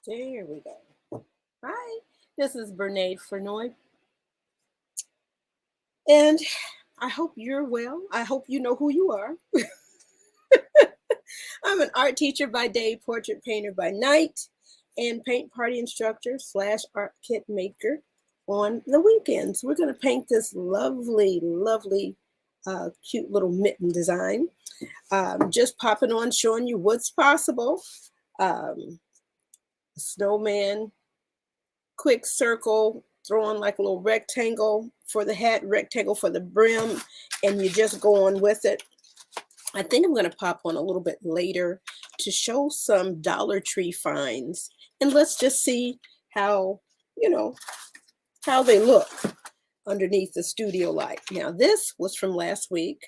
There we go. Hi, this is Bernaid Fernoy, and I hope you're well. I hope you know who you are. I'm an art teacher by day, portrait painter by night, and paint party instructor slash art kit maker on the weekends. We're going to paint this lovely, cute little mitten design. Just popping on, showing you what's possible. Snowman, quick circle, throw on like a little rectangle for the hat, rectangle for the brim, and you just go on with it. I think I'm going to pop on a little bit later to show some Dollar Tree finds, and let's just see how, how they look underneath the studio light. Now, this was from last week.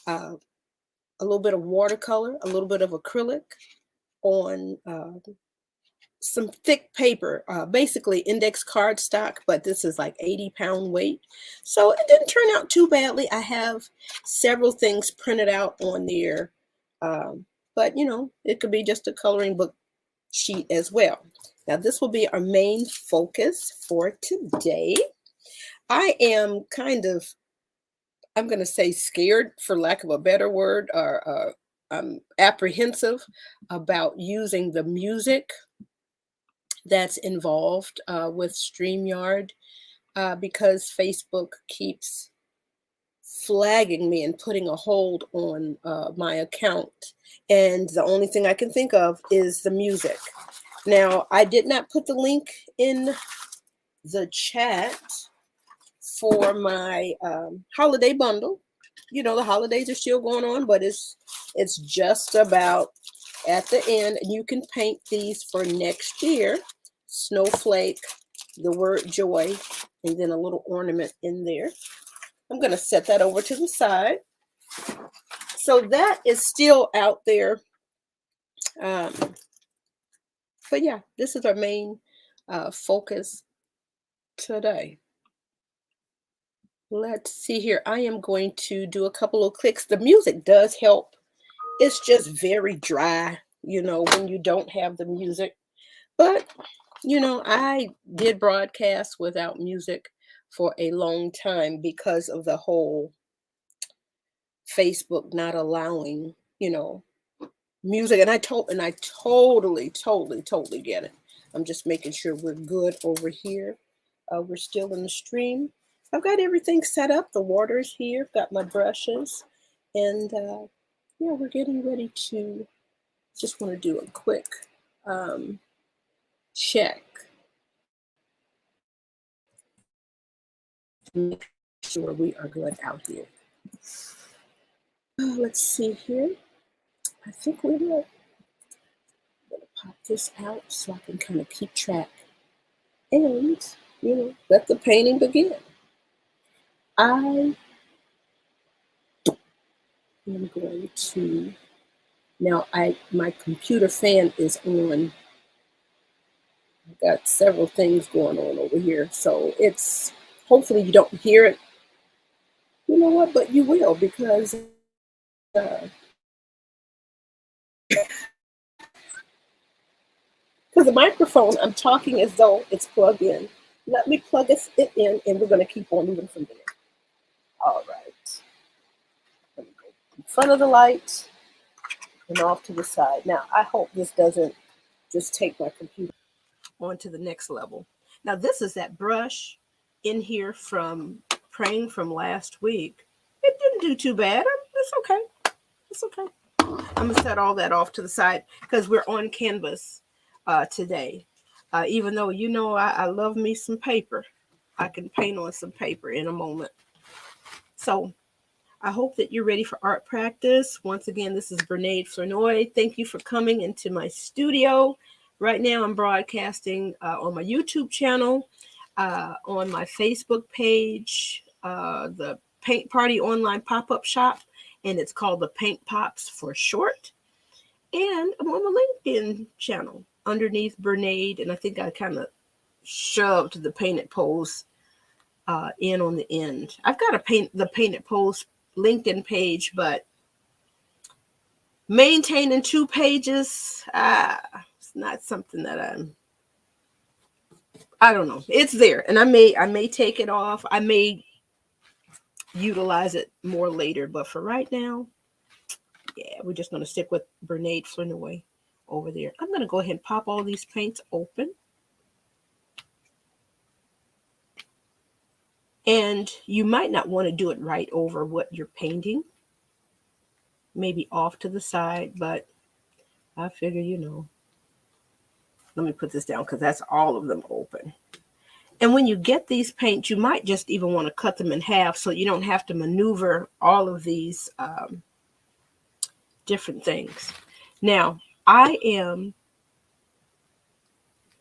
A little bit of watercolor, a little bit of acrylic on some thick paper, basically index cardstock, but this is like 80-pound weight. So it didn't turn out too badly. I have several things printed out on there, but it could be just a coloring book sheet as well. Now this will be our main focus for today. I am I'm going to say scared, for lack of a better word, or I'm apprehensive about using the music that's involved with StreamYard because Facebook keeps flagging me and putting a hold on my account. And the only thing I can think of is the music. Now, I did not put the link in the chat for my holiday bundle. The holidays are still going on, but it's just about at the end, and you can paint these for next year. Snowflake, the word joy, and then a little ornament in there. I'm going to set that over to the side. So that is still out there. But yeah, this is our main focus today. Let's see here. I am going to do a couple of clicks. The music does help. It's just very dry, when you don't have the music. But, I did broadcast without music for a long time because of the whole Facebook not allowing, music. And I totally get it. I'm just making sure we're good over here. We're still in the stream. I've got everything set up. The water's here. I've got my brushes. And yeah, we're getting ready to just want to do a quick check. Make sure we are good out here. Let's see here. I think we're good. I'm going to pop this out so I can kind of keep track. And, let the painting begin. I am going to, now my computer fan is on. I've got several things going on over here. So it's, hopefully you don't hear it. You know what, but you will, because the microphone, I'm talking as though it's plugged in. Let me plug it in, and we're going to keep on moving from there. All right. Let me go in front of the light and off to the side. Now, I hope this doesn't just take my computer on to the next level. Now, this is that brush in here from praying from last week. It didn't do too bad. It's okay. It's okay. I'm going to set all that off to the side because we're on canvas today. Even though, I love me some paper. I can paint on some paper in a moment. So I hope that you're ready for art practice. Once again, this is Bernaid Fernoy. Thank you for coming into my studio. Right now I'm broadcasting on my YouTube channel, on my Facebook page, the Paint Party online pop-up shop, and it's called the Paint Pops for short. And I'm on the LinkedIn channel underneath Bernaid, and I think I kind of shoved the Painted Pose in on the end. I've got the Painted Pose LinkedIn page, but maintaining 2 pages, it's not something that I'm I don't know. It's there, and I may take it off. I may utilize it more later, but for right now, yeah, we're just gonna stick with Bernade Flinoy over there. I'm gonna go ahead and pop all these paints open. And you might not want to do it right over what you're painting. Maybe off to the side, but I figure, let me put this down because that's all of them open. And when you get these paints, you might just even want to cut them in half so you don't have to maneuver all of these different things. Now, I am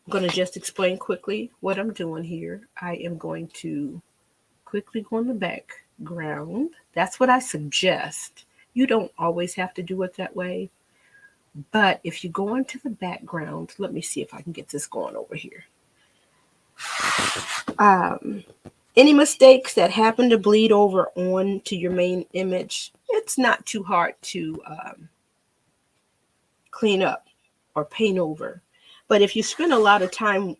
going to just explain quickly what I'm doing here. I am going to quickly go on the background. That's what I suggest. You don't always have to do it that way. But if you go into the background, let me see if I can get this going over here. Any mistakes that happen to bleed over onto your main image, it's not too hard to clean up or paint over. But if you spend a lot of time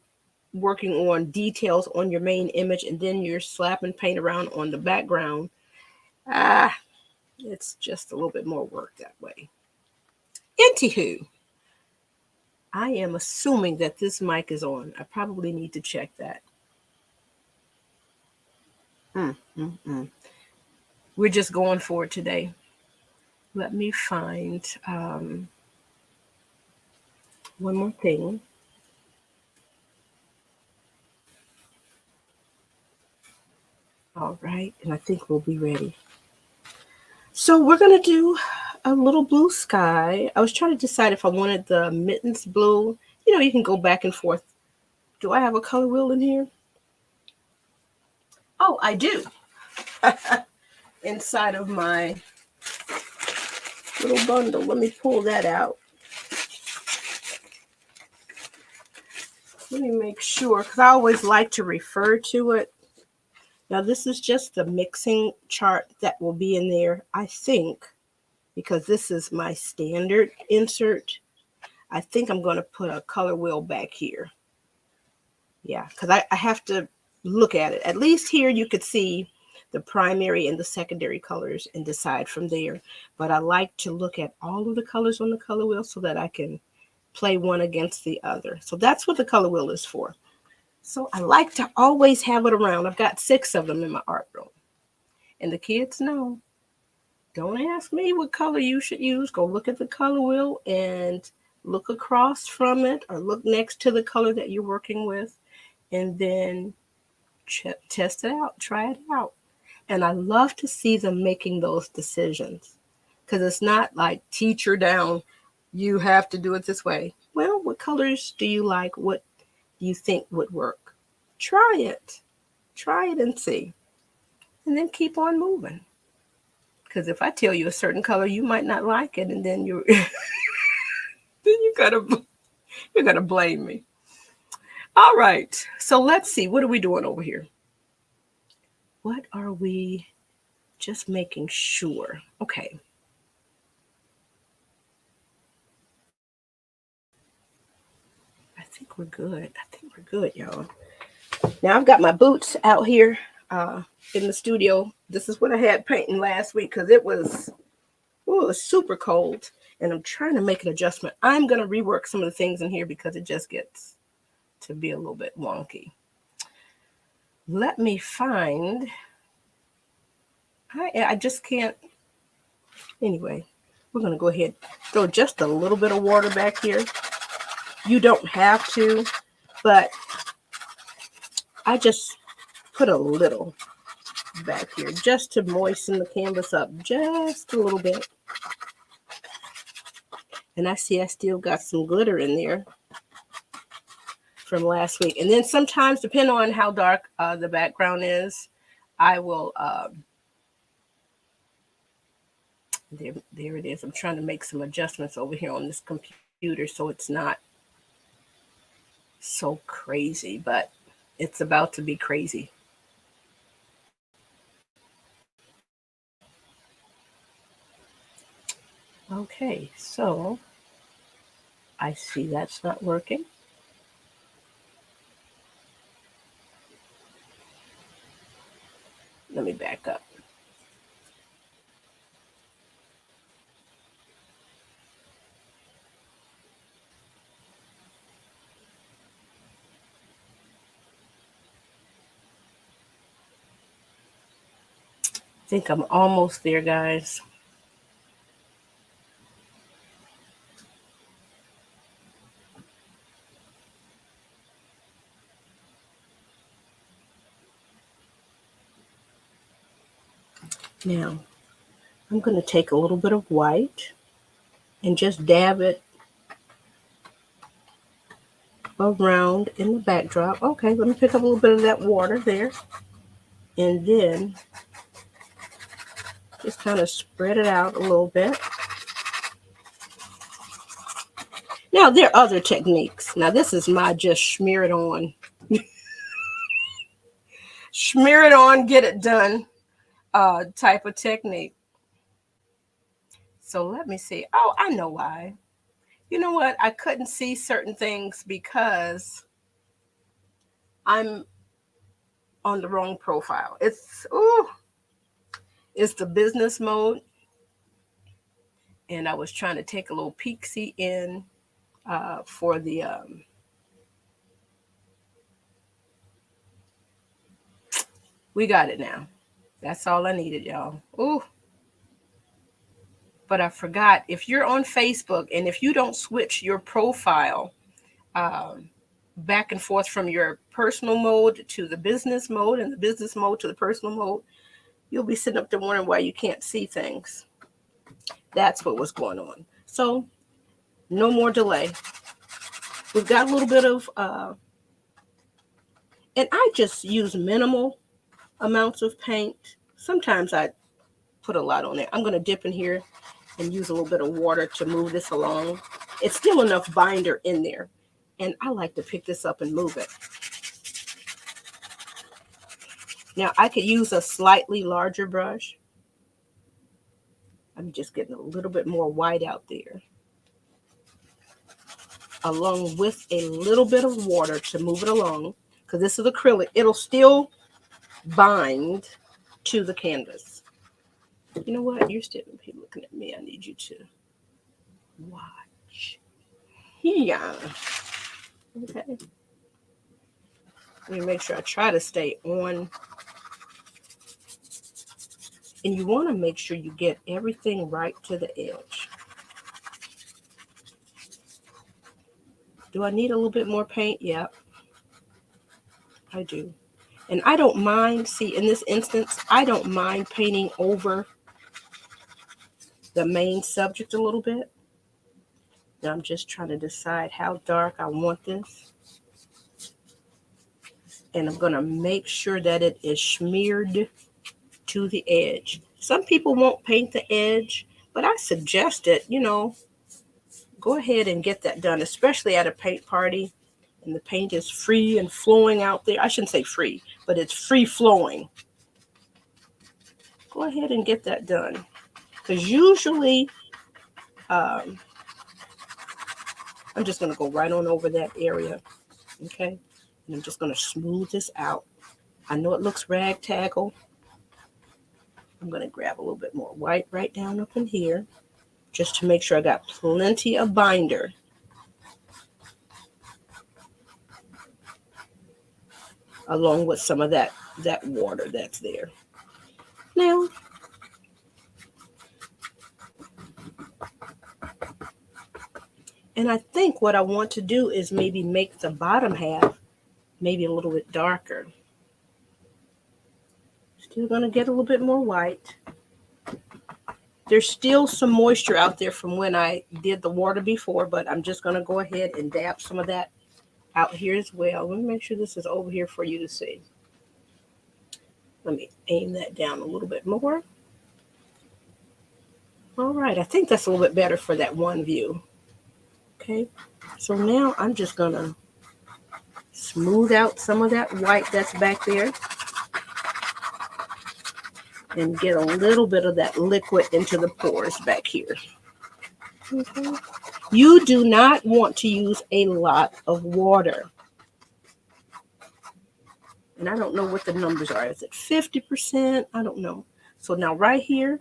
working on details on your main image and then you're slapping paint around on the background, it's just a little bit more work that way. Anywho, I am assuming that this mic is on. I probably need to check that. We're just going for it today. Let me find one more thing. All right, and I think we'll be ready. So we're going to do a little blue sky. I was trying to decide if I wanted the mittens blue. You can go back and forth. Do I have a color wheel in here? Oh, I do. Inside of my little bundle. Let me pull that out. Let me make sure, because I always like to refer to it. Now, this is just the mixing chart that will be in there, I think, because this is my standard insert. I think I'm going to put a color wheel back here. Yeah, because I have to look at it. At least here you could see the primary and the secondary colors and decide from there. But I like to look at all of the colors on the color wheel so that I can play one against the other. So that's what the color wheel is for. So I like to always have it around. I've got 6 of them in my art room. And the kids know, don't ask me what color you should use. Go look at the color wheel and look across from it or look next to the color that you're working with. And then test it out, try it out. And I love to see them making those decisions because it's not like teacher down, you have to do it this way. Well, what colors do you like? What do you think would work? Try it and see, and then keep on moving. Because if I tell you a certain color, you might not like it, and then you're then you're gonna blame me. All right, so let's see. What are we doing over here? What are we just making sure? Okay. I think we're good, y'all. Now I've got my boots out here in the studio. This is what I had painting last week because it was super cold. And I'm trying to make an adjustment. I'm going to rework some of the things in here because it just gets to be a little bit wonky. Let me find. I just can't. Anyway, we're going to go ahead throw just a little bit of water back here. You don't have to, but I just put a little back here just to moisten the canvas up just a little bit. And I see I still got some glitter in there from last week. And then sometimes, depending on how dark the background is, I will, there it is. I'm trying to make some adjustments over here on this computer so it's not so crazy, but it's about to be crazy. Okay, so I see that's not working. Let me back up. I think I'm almost there, guys. Now, I'm going to take a little bit of white and just dab it around in the backdrop. Okay, let me pick up a little bit of that water there. And then just kind of spread it out a little bit. Now, there are other techniques. Now, this is my just smear it on. Smear it on, get it done type of technique. So let me see. Oh, I know why. You know what? I couldn't see certain things because I'm on the wrong profile. It's the business mode. And I was trying to take a little peek-see in for the we got it now. That's all I needed, y'all. Ooh. But I forgot, if you're on Facebook and if you don't switch your profile back and forth from your personal mode to the business mode and the business mode to the personal mode, you'll be sitting up there wondering why you can't see things. That's what was going on. So no more delay. We've got a little bit of, and I just use minimal amounts of paint. Sometimes I put a lot on there. I'm going to dip in here and use a little bit of water to move this along. It's still enough binder in there. And I like to pick this up and move it. Now, I could use a slightly larger brush. I'm just getting a little bit more white out there, along with a little bit of water to move it along, because this is acrylic. It'll still bind to the canvas. You know what? You're still looking at me. I need you to watch. Yeah. Okay. Let me make sure I try to stay on. And you want to make sure you get everything right to the edge. Do I need a little bit more paint? Yep, I do. And I don't mind, see, in this instance, I don't mind painting over the main subject a little bit. Now I'm just trying to decide how dark I want this. And I'm going to make sure that it is smeared to the edge. Some people won't paint the edge, but I suggest it, go ahead and get that done, especially at a paint party. And the paint is free and flowing out there. I shouldn't say free, but it's free flowing. Go ahead and get that done. Because usually, I'm just going to go right on over that area. Okay. And I'm just going to smooth this out. I know it looks ragtaggle. I'm going to grab a little bit more white right down up in here, just to make sure I got plenty of binder. Along with some of that water that's there. Now, and I think what I want to do is maybe make the bottom half maybe a little bit darker. Still going to get a little bit more white. There's still some moisture out there from when I did the water before, but I'm just going to go ahead and dab some of that out here as well. Let me make sure this is over here for you to see. Let me aim that down a little bit more. All right, I think that's a little bit better for that one view. Okay, so now I'm just going to smooth out some of that white that's back there and get a little bit of that liquid into the pores back here. Okay. You do not want to use a lot of water. And I don't know what the numbers are. Is it 50%? I don't know. So now right here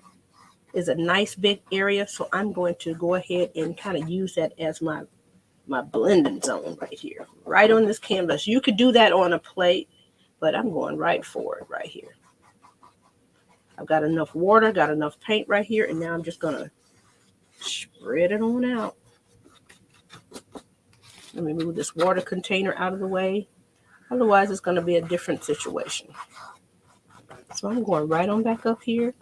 is a nice big area. So I'm going to go ahead and kind of use that as my blending zone right here, right on this canvas. You could do that on a plate, but I'm going right for it right here. I've got enough water, got enough paint right here, and now I'm just going to spread it on out. Let me move this water container out of the way. Otherwise, it's going to be a different situation. So I'm going right on back up here.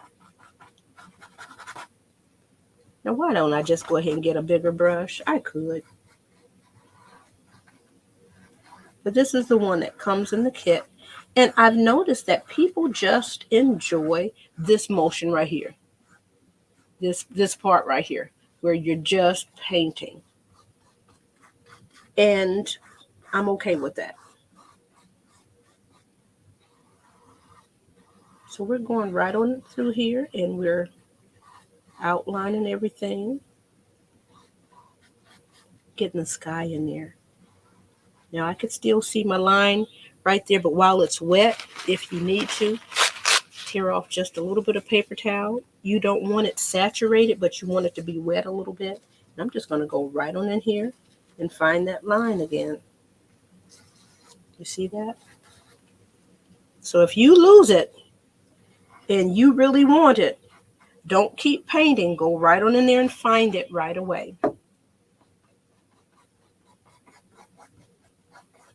Now, why don't I just go ahead and get a bigger brush? I could. But this is the one that comes in the kit. And I've noticed that people just enjoy this motion right here. This part right here, where you're just painting. And I'm okay with that. So we're going right on through here, and we're outlining everything. Getting the sky in there. Now I could still see my line right there, but while it's wet, if you need to, tear off just a little bit of paper towel. You don't want it saturated, but you want it to be wet a little bit. And I'm just going to go right on in here and find that line again. You see that? So if you lose it and you really want it, don't keep painting. Go right on in there and find it right away.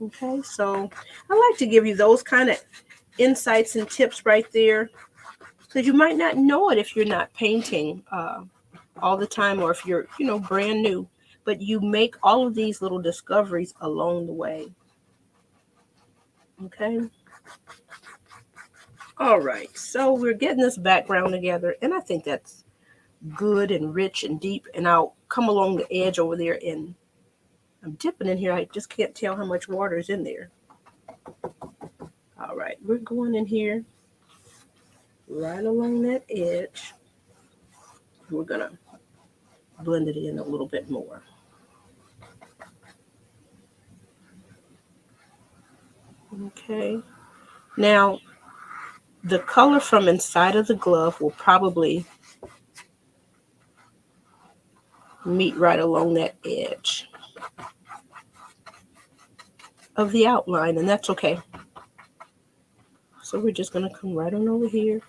Okay, so I like to give you those kind of insights and tips right there, because you might not know it if you're not painting all the time, or if you're, brand new, but you make all of these little discoveries along the way. Okay. All right, so we're getting this background together, and I think that's good and rich and deep, and I'll come along the edge over there, and I'm dipping in here. I just can't tell how much water is in there. All right, we're going in here right along that edge. We're gonna blend it in a little bit more. Okay, now the color from inside of the glove will probably meet right along that edge of the outline, and that's okay. So we're just going to come right on over here.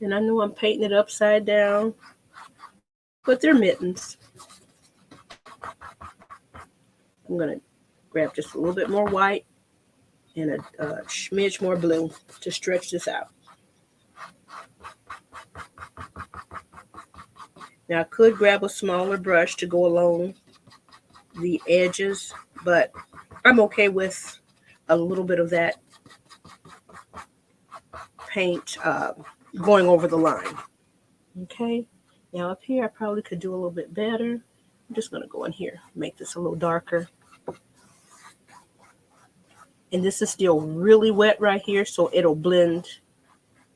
And I know I'm painting it upside down, but they're mittens. I'm going to grab just a little bit more white and a smidge more blue to stretch this out. Now I could grab a smaller brush to go along the edges, but I'm okay with a little bit of that paint going over the line. Okay, now up here I probably could do a little bit better. I'm just going to go in here, make this a little darker. And this is still really wet right here, so it'll blend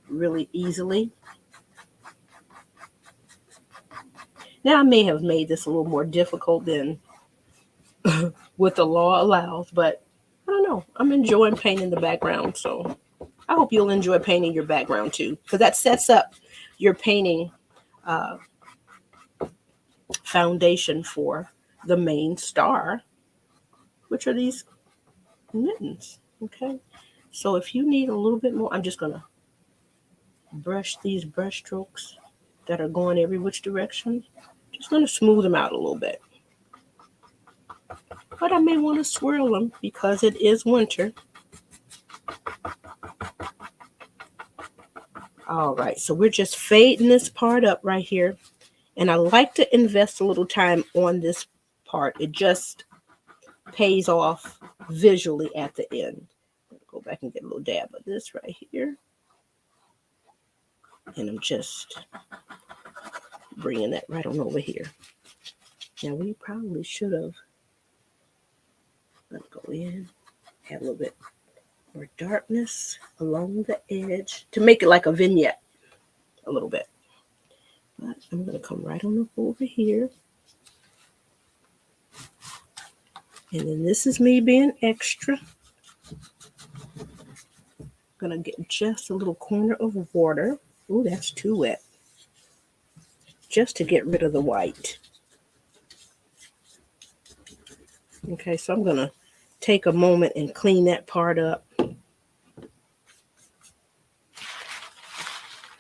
really easily. Now I may have made this a little more difficult than what the law allows, but I don't know. I'm enjoying painting the background, so I hope you'll enjoy painting your background too, because that sets up your painting foundation for the main star, which are these mittens. Okay, so if you need a little bit more, I'm just gonna brush these brush strokes that are going every which direction. Just gonna smooth them out a little bit, but I may want to swirl them because it is winter. All right, so we're just fading this part up right here. And I like to invest a little time on this part. It just pays off visually at the end. Go back and get a little dab of this right here. And I'm just bringing that right on over here. Now we probably should have, let's go in, have a little bit more darkness along the edge to make it like a vignette a little bit. But But I'm going to come right on up over here. And then this is me being extra. I'm going to get just a little corner of water. Ooh, that's too wet. Just to get rid of the white. Okay, so I'm going to take a moment and clean that part up.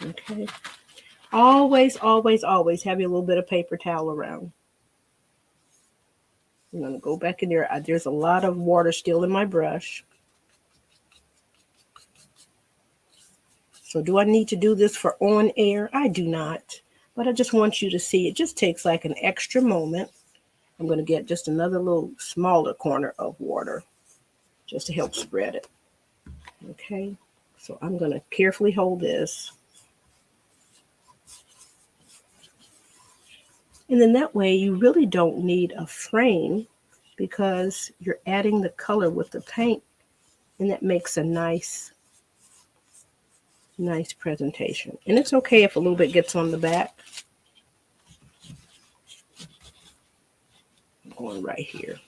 Okay. Always, always, always have your little bit of paper towel around. I'm going to go back in there. There's a lot of water still in my brush. So do I need to do this for on air? I do not. But I just want you to see it just takes like an extra moment. I'm going to get just another little smaller corner of water just to help spread it. Okay. So I'm going to carefully hold this. And then that way you really don't need a frame because you're adding the color with the paint, and that makes a nice presentation. And it's okay if a little bit gets on the back. I'm going right here.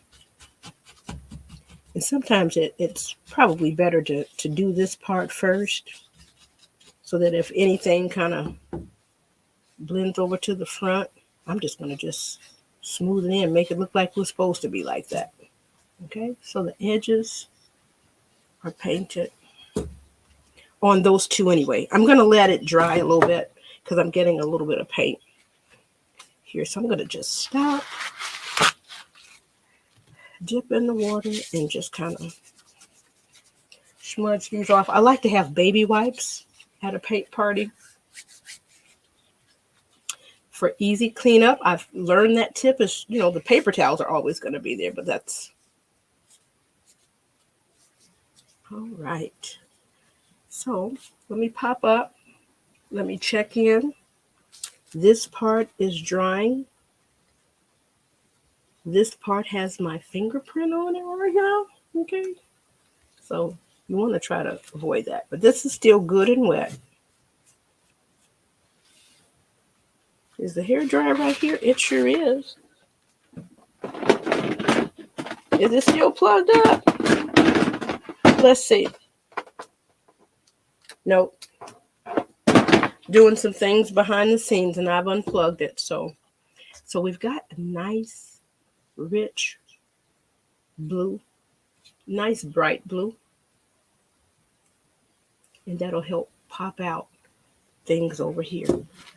And sometimes it's probably better to do this part first so that if anything kind of blends over to the front, I'm just going to just smooth it in, make it look like we're supposed to be like that. Okay, so the edges are painted on those two anyway. I'm going to let it dry a little bit because I'm getting a little bit of paint here. So I'm going to just stop, dip in the water, and just kind of smudge these off. I like to have baby wipes at a paint party for easy cleanup. I've learned that tip is, the paper towels are always going to be there, but that's all right. So let me pop up. Let me check in. This part is drying. This part has my fingerprint on it right now. Okay. So you want to try to avoid that. But this is still good and wet. Is the hair dry right here? It sure is. Is it still plugged up? Let's see. Nope. Doing some things behind the scenes and I've unplugged it. So we've got a nice, rich blue, nice bright blue. And that'll help pop out things over here.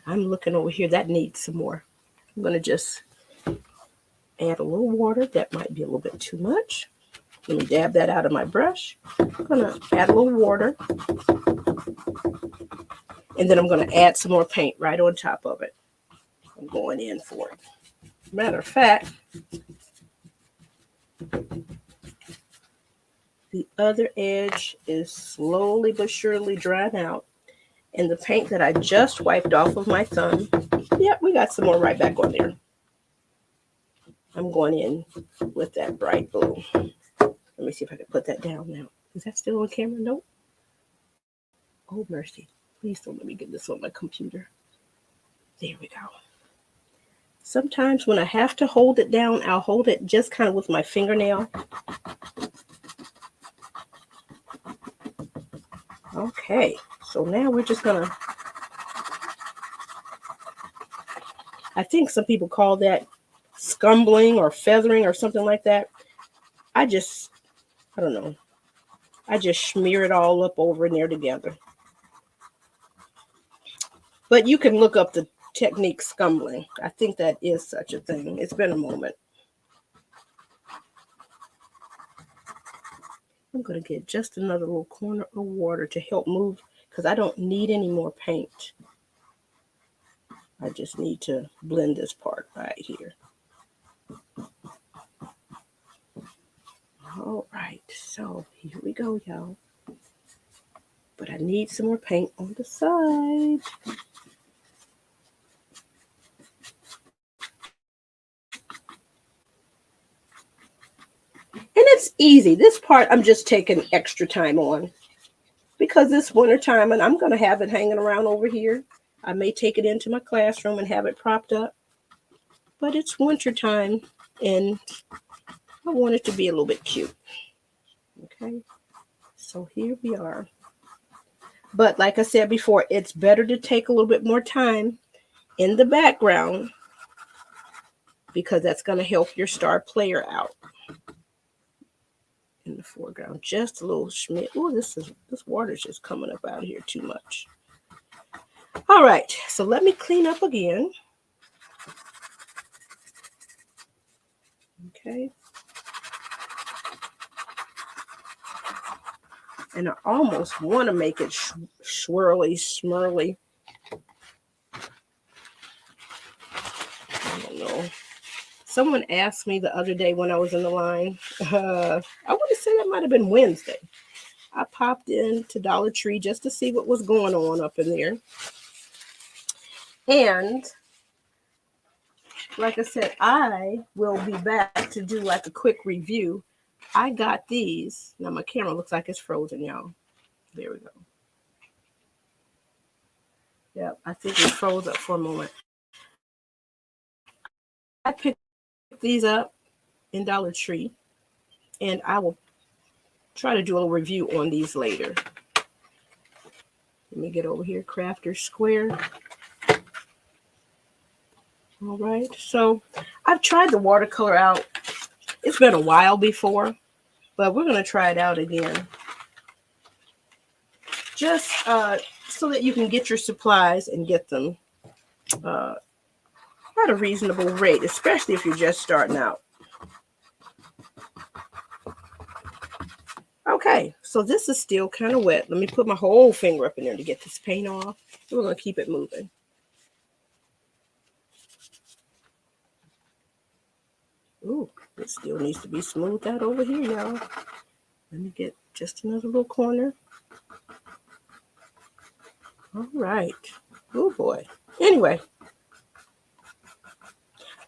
I'm looking over here. That needs some more. I'm going to just add a little water. That might be a little bit too much. Let me dab that out of my brush. I'm going to add a little water. And then I'm going to add some more paint right on top of it. I'm going in for it. Matter of fact, the other edge is slowly but surely drying out. And the paint that I just wiped off of my thumb, yep, we got some more right back on there. I'm going in with that bright blue. Let me see if I can put that down now. Is that still on camera? Nope. Oh, mercy. Please don't let me get this on my computer. There we go. Sometimes when I have to hold it down, I'll hold it just kind of with my fingernail. Okay, so now we're just going to, I think some people call that scumbling or feathering or something like that. I don't know. I just smear it all up over in there together. But you can look up the technique scumbling. I think that is such a thing. It's been a moment. I'm going to get just another little corner of water to help move because I don't need any more paint. I just need to blend this part right here. All right, so here we go, y'all. But I need some more paint on the side. And it's easy. This part I'm just taking extra time on because it's winter time and I'm going to have it hanging around over here. I may take it into my classroom and have it propped up, but it's winter time and I want it to be a little bit cute. Okay, so here we are. But like I said before, it's better to take a little bit more time in the background because that's going to help your star player out. In the foreground, just a little schmidt. Oh, this water's just coming up out of here too much. All right, so let me clean up again. Okay. And I almost want to make it swirly, smurly. I don't know. Someone asked me the other day when I was in the line. I want to say that might have been Wednesday. I popped into Dollar Tree just to see what was going on up in there. And like I said, I will be back to do like a quick review. I got these. Now my camera looks like it's frozen, y'all. There we go. Yep, I think it froze up for a moment. I picked these up in Dollar Tree, and I will try to do a little review on these later. Let me get over here, Crafter Square. All right, so I've tried the watercolor out. It's been a while before, but we're going to try it out again. Just so that you can get your supplies and get them at a reasonable rate, especially if you're just starting out. Okay, so this is still kind of wet. Let me put my whole finger up in there to get this paint off. We're going to keep it moving. Ooh, it still needs to be smoothed out over here, y'all. Let me get just another little corner. All right. Oh, boy. Anyway,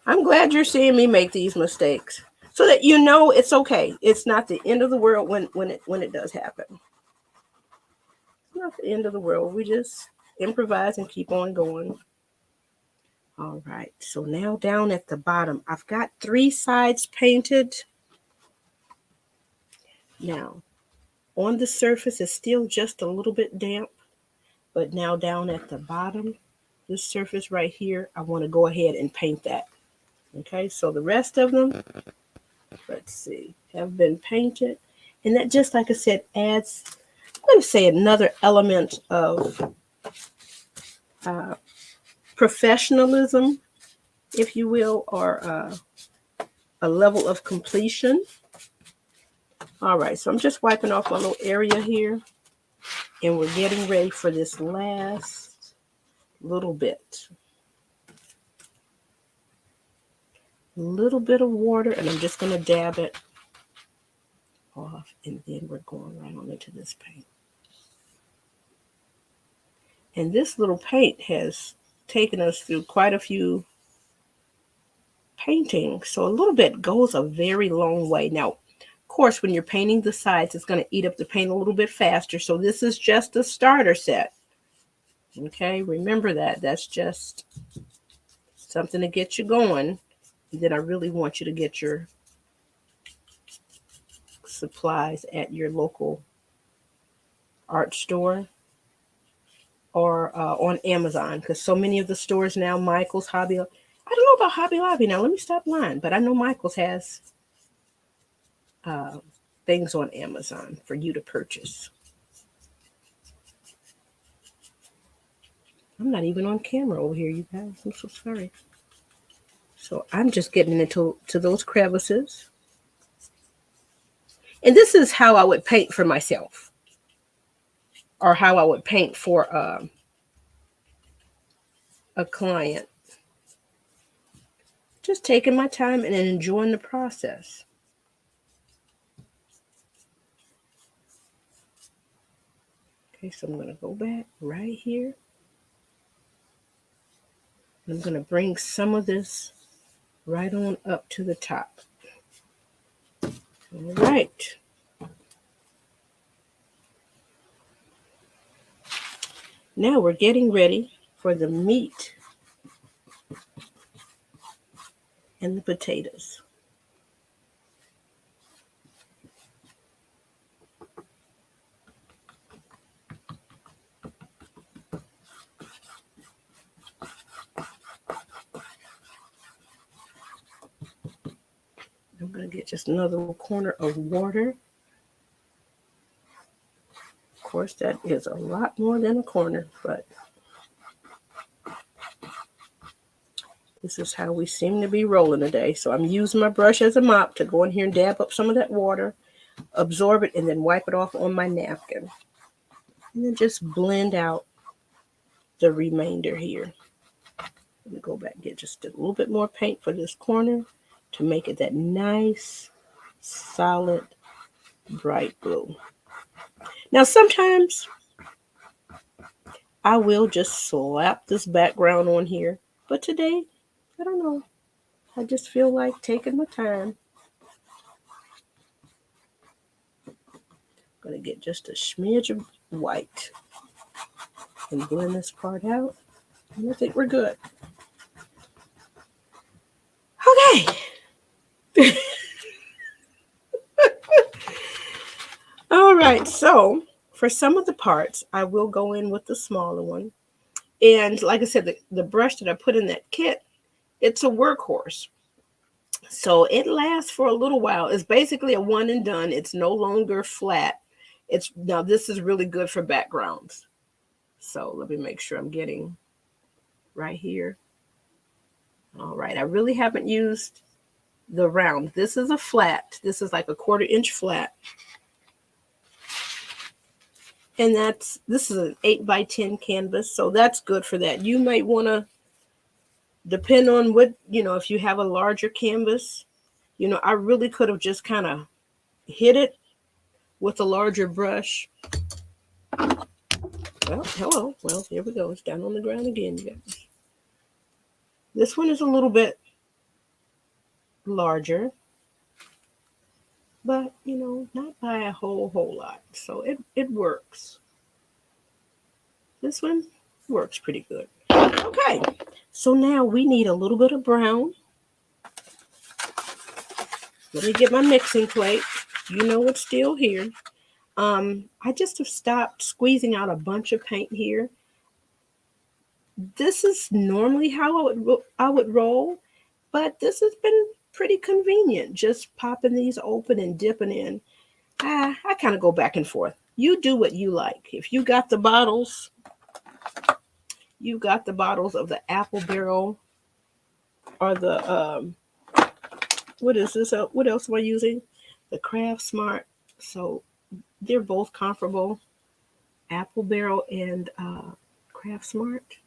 I'm glad you're seeing me make these mistakes so that you know it's okay. It's not the end of the world when it does happen. It's not the end of the world. We just improvise and keep on going. All right, so now down at the bottom, I've got 3 sides painted. Now, on the surface, it's still just a little bit damp, but now down at the bottom, this surface right here, I want to go ahead and paint that. Okay, so the rest of them, let's see, have been painted. And that, just like I said, adds, I'm going to say, another element of professionalism, if you will, or a level of completion. All right, so I'm just wiping off my little area here, and we're getting ready for this last little bit. A little bit of water, and I'm just going to dab it off, and then we're going right on into this paint. And this little paint has taken us through quite a few paintings, so a little bit goes a very long way. Now, of course, when you're painting the sides, it's going to eat up the paint a little bit faster, so this is just a starter set. Okay, remember that. That's just something to get you going. And then I really want you to get your supplies at your local art store or on Amazon, because so many of the stores now, Michael's, Hobby, I don't know about Hobby Lobby now. Let me stop lying, but I know Michael's has things on Amazon for you to purchase. I'm not even on camera over here, you guys. I'm so sorry. So I'm just getting into those crevices. And this is how I would paint for myself, or how I would paint for a client. Just taking my time and enjoying the process. Okay, so I'm going to go back right here. I'm going to bring some of this right on up to the top. All right. Now we're getting ready for the meat and the potatoes. I'm going to get just another corner of water. Of course, that is a lot more than a corner, but this is how we seem to be rolling today. So I'm using my brush as a mop to go in here and dab up some of that water, absorb it, and then wipe it off on my napkin. And then just blend out the remainder here. Let me go back and get just a little bit more paint for this corner to make it that nice, solid, bright blue. Now, sometimes I will just slap this background on here, but today, I don't know. I just feel like taking my time. I'm going to get just a smidge of white and blend this part out. And I think we're good. Okay. All right. So for some of the parts, I will go in with the smaller one. And like I said, the brush that I put in that kit, it's a workhorse. So it lasts for a little while. It's basically a one and done. It's no longer flat. Now this is really good for backgrounds. So let me make sure I'm getting right here. All right. I really haven't used the round. This is a flat. This is like a 1/4 inch flat. And this is an 8x10 canvas. So that's good for that. You might want to, depend on what, if you have a larger canvas, I really could have just kind of hit it with a larger brush. Well, hello. Well, here we go. It's down on the ground again, you guys. This one is a little bit larger, but, not by a whole lot. So it works. This one works pretty good. Okay. So now we need a little bit of brown. Let me get my mixing plate. It's still here. I just have stopped squeezing out a bunch of paint here. This is normally how I would roll, but this has been pretty convenient. Just popping these open and dipping in. I kind of go back and forth. You do what you like. If you got the bottles, of the Apple Barrel or the what is this? What else am I using? The Craft Smart. So they're both comparable. Apple Barrel and Craft Smart.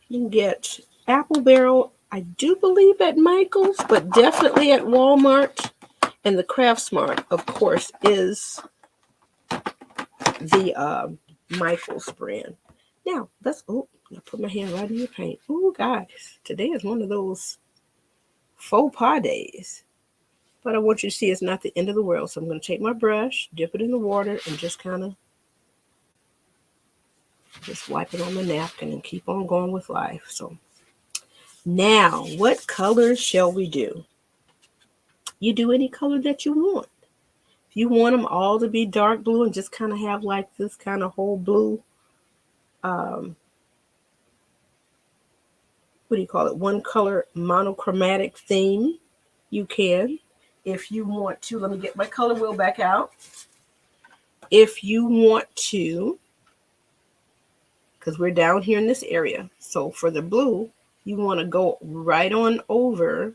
You can get Apple Barrel, I do believe, at Michael's, but definitely at Walmart. And the Craft Smart, of course, is the Michael's brand. Now, I put my hand right in the paint. Oh, guys, today is one of those faux pas days. But I want you to see it's not the end of the world. So I'm going to take my brush, dip it in the water, and just kind of just wipe it on the napkin and keep on going with life. So now, what colors shall we do? You do any color that you want. If you want them all to be dark blue and just kind of have like this kind of whole blue, what do you call it? One color monochromatic theme, you can. If you want to, let me get my color wheel back out. If you want to, because we're down here in this area. So for the blue, you want to go right on over.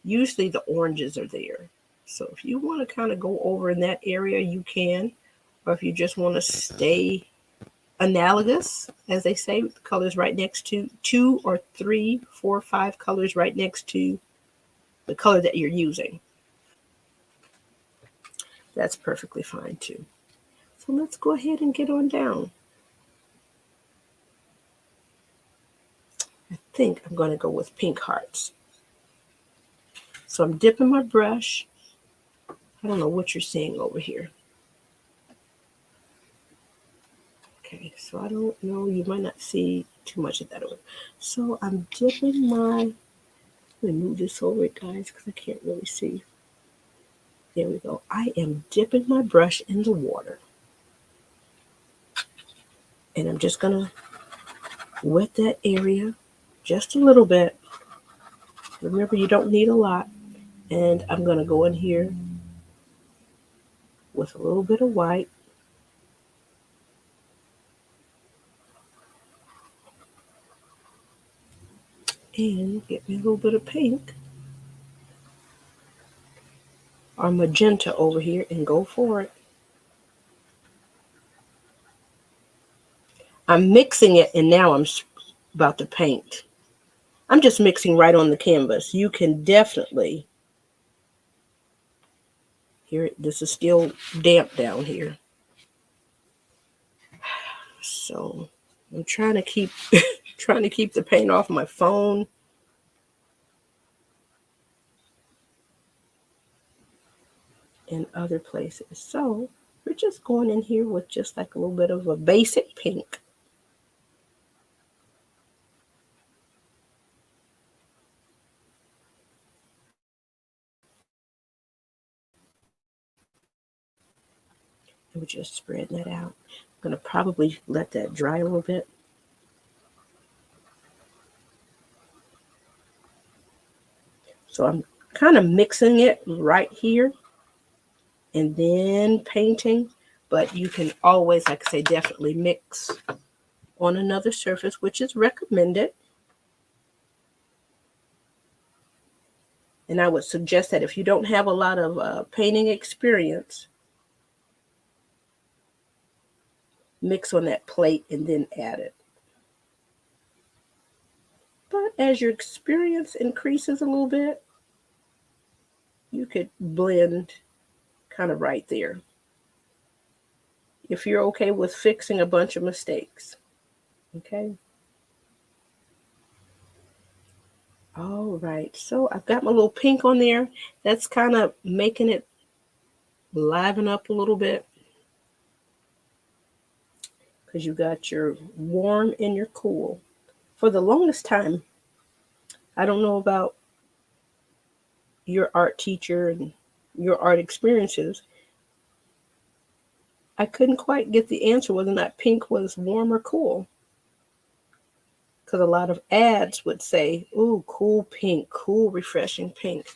Usually the oranges are there. So if you want to kind of go over in that area, you can. Or if you just want to stay analogous, as they say, with the colors right next to 2 or 3, 4, 5 colors right next to the color that you're using. That's perfectly fine too. So let's go ahead and get on down. I think I'm going to go with pink hearts. So I'm dipping my brush. I don't know what you're seeing over here. Okay, so I don't know, you might not see too much of that over. So I'm dipping my, let me move this over it, guys, because I can't really see. There we go. I am dipping my brush in the water. And I'm just going to wet that area just a little bit. Remember, you don't need a lot. And I'm going to go in here with a little bit of white. And get me a little bit of pink or magenta over here and go for it. I'm mixing it and now I'm about to paint. I'm just mixing right on the canvas. You can definitely hear it. This is still damp down here. So I'm trying to keep trying to keep the paint off my phone. And other places. So we're just going in here with just like a little bit of a basic pink. And we're just spreading that out. I'm going to probably let that dry a little bit. So I'm kind of mixing it right here and then painting. But you can always, like I say, definitely mix on another surface, which is recommended. And I would suggest that if you don't have a lot of painting experience, mix on that plate and then add it. But as your experience increases a little bit, you could blend kind of right there. If you're okay with fixing a bunch of mistakes. Okay. All right. So I've got my little pink on there. That's kind of making it liven up a little bit. Because you got your warm and your cool. For the longest time, I don't know about your art teacher and your art experiences. I couldn't quite get the answer whether or not pink was warm or cool. Because a lot of ads would say, ooh, cool pink, cool, refreshing pink.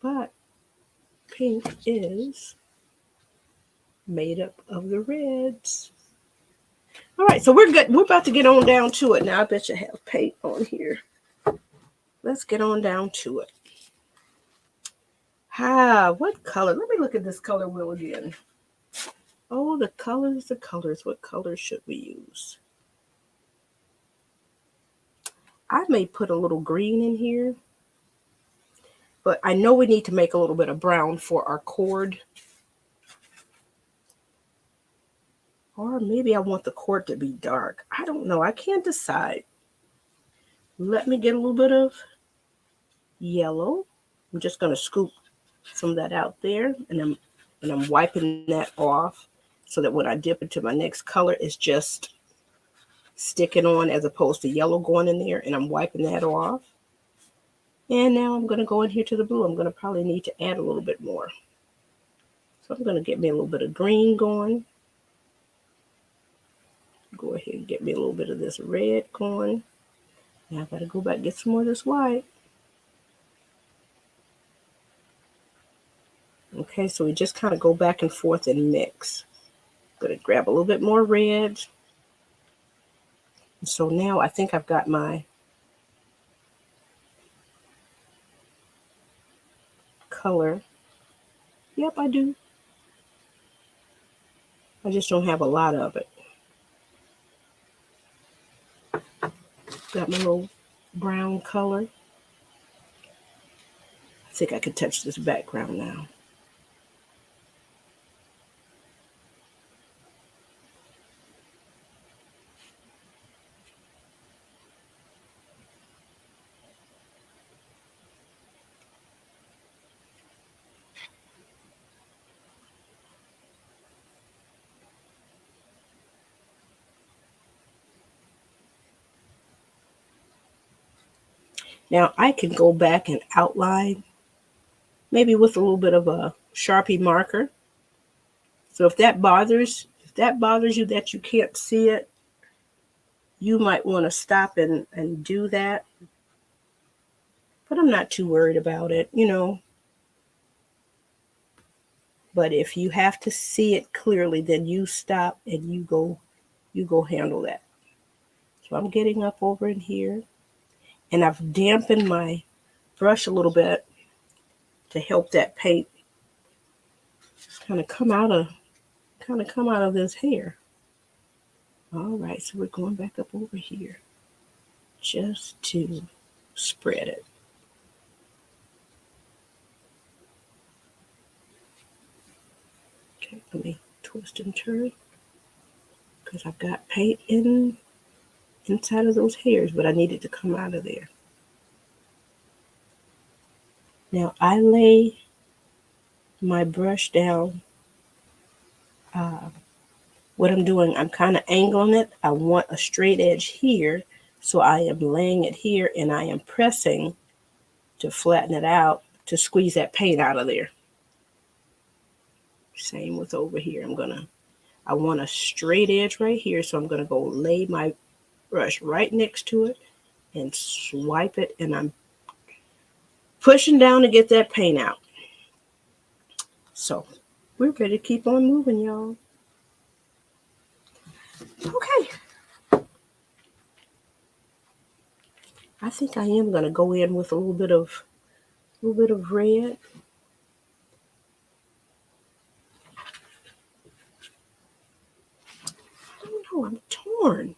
But pink is made up of the reds. All right, so we're good. We're about to get on down to it. Now, I bet you have paint on here. Let's get on down to it. What color? Let me look at this color wheel again. Oh, the colors, the colors. What colors should we use? I may put a little green in here. But I know we need to make a little bit of brown for our cord. Or maybe I want the cord to be dark. I don't know. I can't decide. Let me get a little bit of yellow. I'm just going to scoop some of that out there. And I'm wiping that off so that when I dip into my next color, it's just sticking on as opposed to yellow going in there. And I'm wiping that off. And now I'm going to go in here to the blue. I'm going to probably need to add a little bit more. So I'm going to get me a little bit of green going. Go ahead and get me a little bit of this red going. Now I gotta go back and get some more of this white. Okay, so we just kind of go back and forth and mix. Gonna grab a little bit more red. So now I think I've got my color. Yep, I do. I just don't have a lot of it. Got my little brown color. I think I could touch this background now. Now I can go back and outline, maybe with a little bit of a Sharpie marker. So if that bothers you that you can't see it, you might want to stop and do that. But I'm not too worried about it. But if you have to see it clearly, then you stop and you go handle that. So I'm getting up over in here, and I've dampened my brush a little bit to help that paint kind of come out of this hair. All right, so we're going back up over here just to spread it. Okay, let me twist and turn because I've got paint inside of those hairs, but I need it to come out of there. Now I lay my brush down. Uh, what I'm doing, I'm kind of angling it. I want a straight edge here, so I am laying it here and I am pressing to flatten it out to squeeze that paint out of there. Same with over here. I want a straight edge right here, so I'm gonna go lay my brush right next to it and swipe it, and I'm pushing down to get that paint out. So we're ready to keep on moving, y'all. Okay. I think I am gonna go in with a little bit of red. I don't know, I'm torn.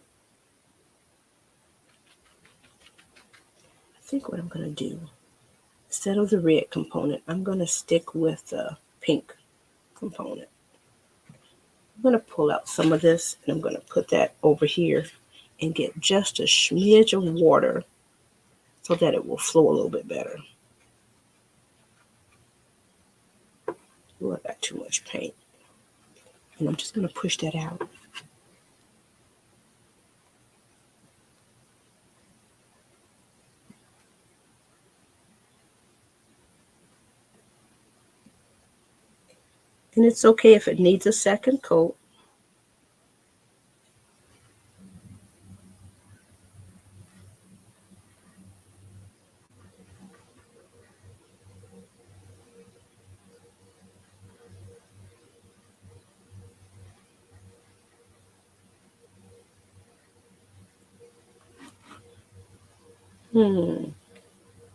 I think what I'm gonna do, instead of the red component, I'm gonna stick with the pink component. I'm gonna pull out some of this and I'm gonna put that over here and get just a smidge of water so that it will flow a little bit better. Ooh, I got too much paint. And I'm just gonna push that out. And it's okay if it needs a second coat.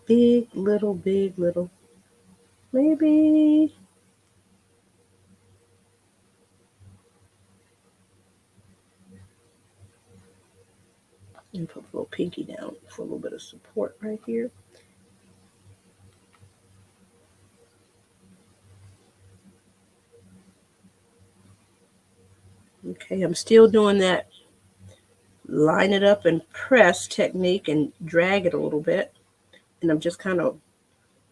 Big, little, big, little. Maybe. And put a little pinky down for a little bit of support right here. Okay, I'm still doing that line it up and press technique and drag it a little bit. And I'm just kind of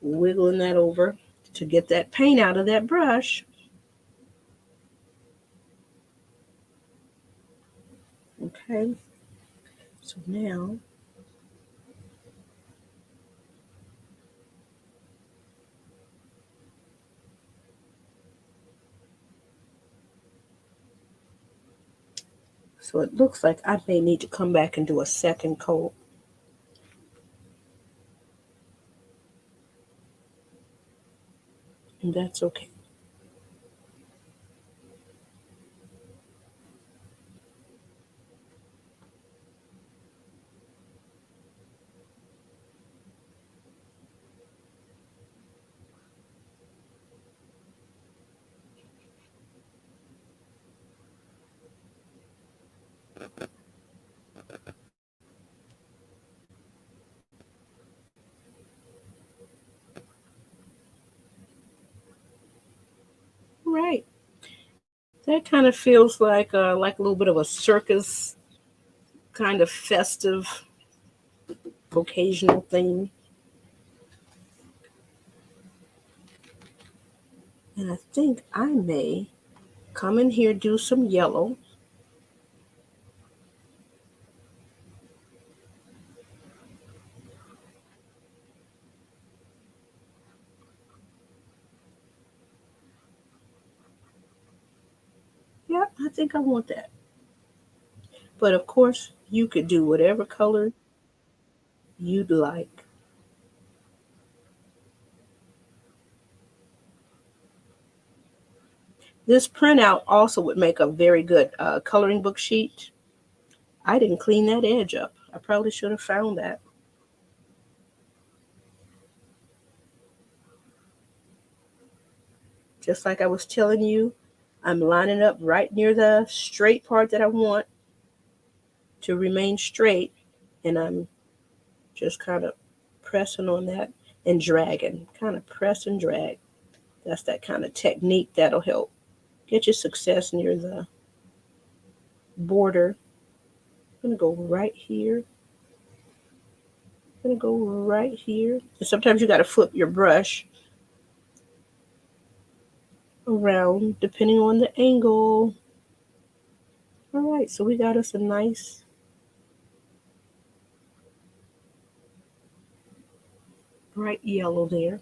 wiggling that over to get that paint out of that brush. Okay, so now so it looks like I may need to come back and do a second coat. And that's okay. Right. That kind of feels like a little bit of a circus kind of festive occasional thing. And I think I may come in here, do some yellow. Yeah, I think I want that. But of course, you could do whatever color you'd like. This printout also would make a very good coloring book sheet. I didn't clean that edge up. I probably should have found that. Just like I was telling you, I'm lining up right near the straight part that I want to remain straight, and I'm just kind of pressing on that and dragging, kind of press and drag. That's that kind of technique that'll help get you success near the border. I'm going to go right here. I'm going to go right here. And sometimes you got to flip your brush around depending on the angle. All right, so we got us a nice bright yellow there.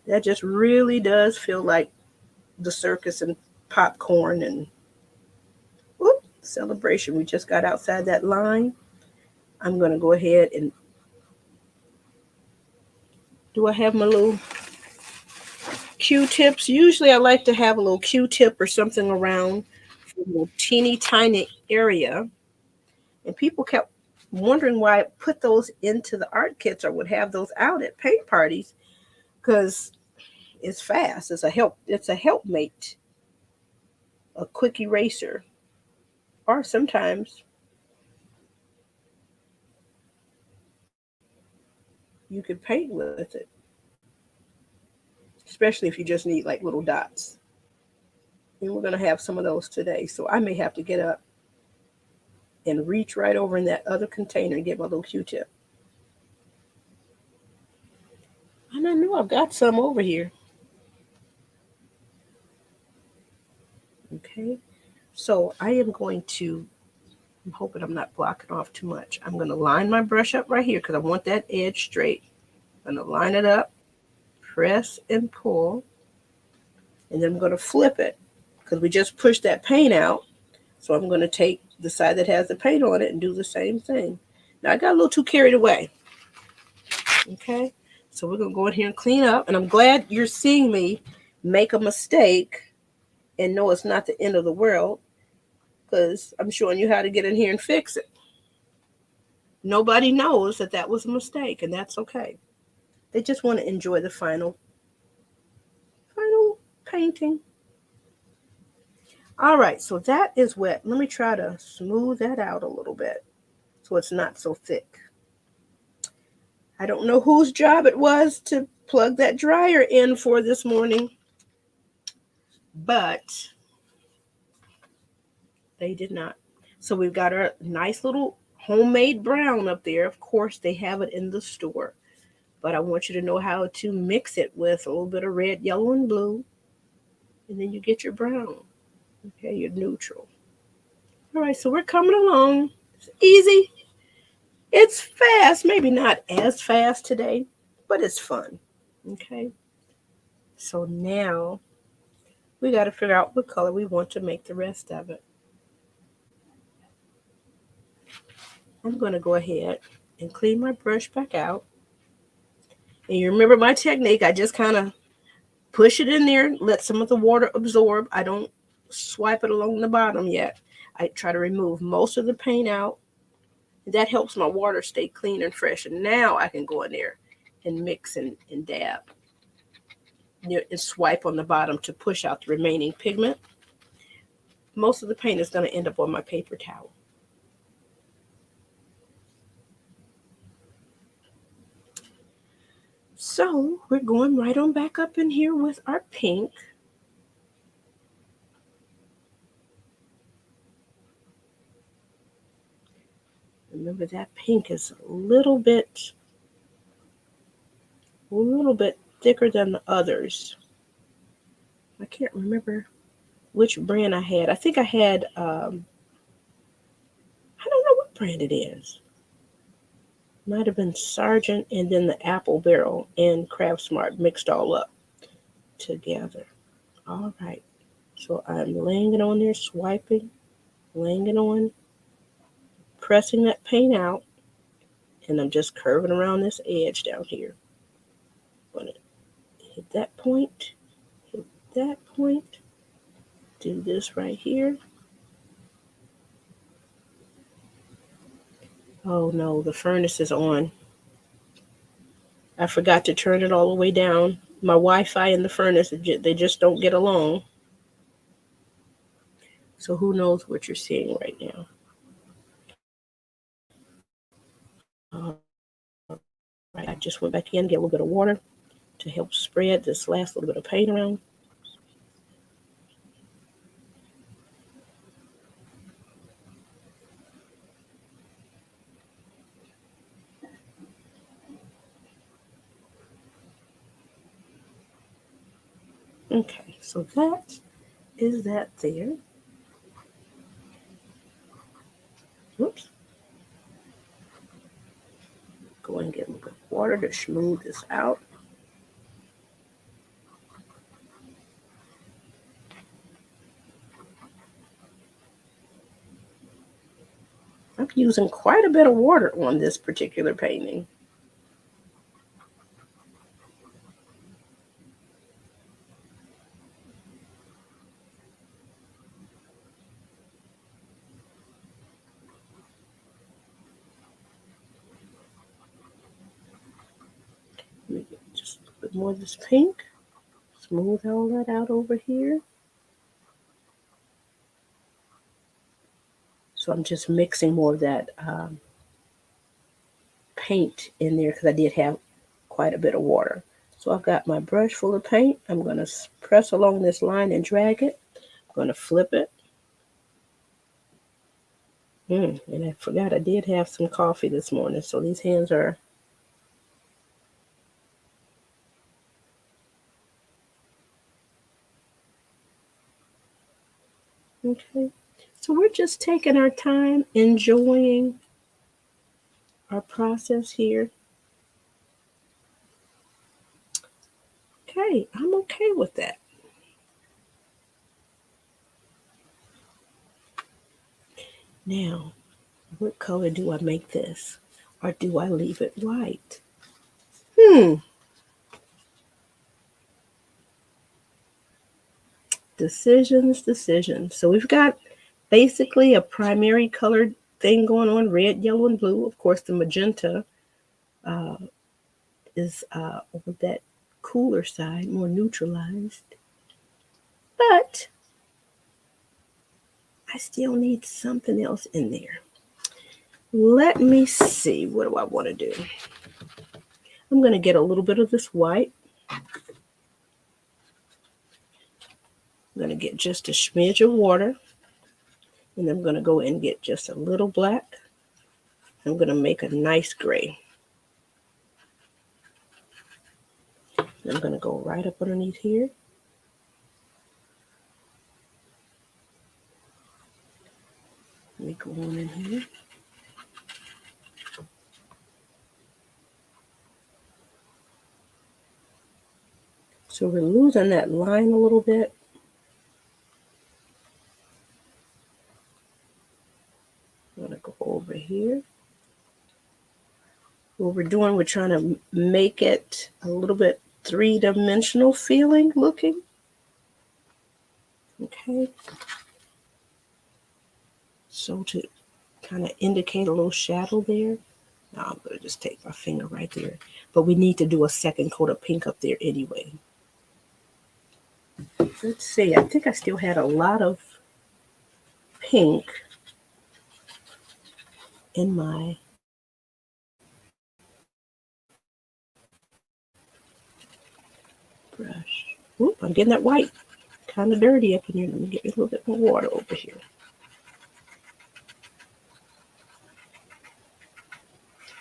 That just really does feel like the circus and popcorn and whoop, celebration. We just got outside that line. I'm going to go ahead and do I have my little Q-tips? Usually I like to have a little Q-tip or something around for a little teeny tiny area. And people kept wondering why I put those into the art kits or would have those out at paint parties because it's fast. It's a helpmate, a quick eraser. Or sometimes you could paint with it, especially if you just need like little dots. And we're going to have some of those today. So I may have to get up and reach right over in that other container and get my little Q-tip. And I know I've got some over here. Okay. So I am going to, I'm hoping I'm not blocking off too much. I'm going to line my brush up right here because I want that edge straight. I'm going to line it up, press and pull, and then I'm going to flip it because we just pushed that paint out. So I'm going to take the side that has the paint on it and do the same thing. Now I got a little too carried away. Okay. So we're going to go in here and clean up. And I'm glad you're seeing me make a mistake and know it's not the end of the world because I'm showing you how to get in here and fix it. Nobody knows that that was a mistake, and that's okay. They just want to enjoy the final painting. All right, so that is wet. Let me try to smooth that out a little bit so it's not so thick. I don't know whose job it was to plug that dryer in for this morning, but they did not. So we've got our nice little homemade brown up there. Of course, they have it in the store, but I want you to know how to mix it with a little bit of red, yellow, and blue, and then you get your brown. Okay, your neutral. All right, so we're coming along. It's easy. It's fast. Maybe not as fast today, but it's fun. Okay, so now we got to figure out what color we want to make the rest of it. I'm going to go ahead and clean my brush back out. And you remember my technique. I just kind of push it in there, let some of the water absorb. I don't swipe it along the bottom yet. I try to remove most of the paint out. That helps my water stay clean and fresh. And now I can go in there and mix and dab and swipe on the bottom to push out the remaining pigment. Most of the paint is going to end up on my paper towel. So we're going right on back up in here with our pink. Remember that pink is a little bit thicker than the others. I can't remember which brand I had. I think I had, I don't know what brand it is. Might have been Sargent and then the Apple Barrel and Craft Smart mixed all up together. All right. So I'm laying it on there, swiping, laying it on, pressing that paint out, and I'm just curving around this edge down here. I'm going to hit that point, hit that point, do this right here. Oh no, the furnace is on. I forgot to turn it all the way down. My Wi-Fi and the furnace, they just don't get along. So who knows what you're seeing right now. Right, I just went back in, get a little bit of water to help spread this last little bit of paint around. Okay, so that is that there. Whoops. Go and get a little bit of water to smooth this out. I'm using quite a bit of water on this particular painting. Let me get just a little bit more of this pink. Smooth all that out over here. So I'm just mixing more of that paint in there because I did have quite a bit of water. So I've got my brush full of paint. I'm going to press along this line and drag it. I'm going to flip it. And I forgot I did have some coffee this morning, so these hands are... Okay. So we're just taking our time, enjoying our process here. Okay, I'm okay with that. Now, what color do I make this? Or do I leave it white? Decisions. So we've got basically a primary colored thing going on, red, yellow, and blue. Of course, the magenta is on that cooler side, more neutralized. But I still need something else in there. Let me see. What do I want to do? I'm going to get a little bit of this white. I'm going to get just a smidge of water. And I'm going to go and get just a little black. I'm going to make a nice gray. I'm going to go right up underneath here. Let me go on in here. So we're losing that line a little bit. I'm going to go over here. What we're doing, we're trying to make it a little bit three-dimensional feeling looking. Okay. So to kind of indicate a little shadow there. Now I'm going to just take my finger right there. But we need to do a second coat of pink up there anyway. Let's see. I think I still had a lot of pink in my brush. Oop, I'm getting that white kind of dirty up in here. Let me get a little bit more water over here.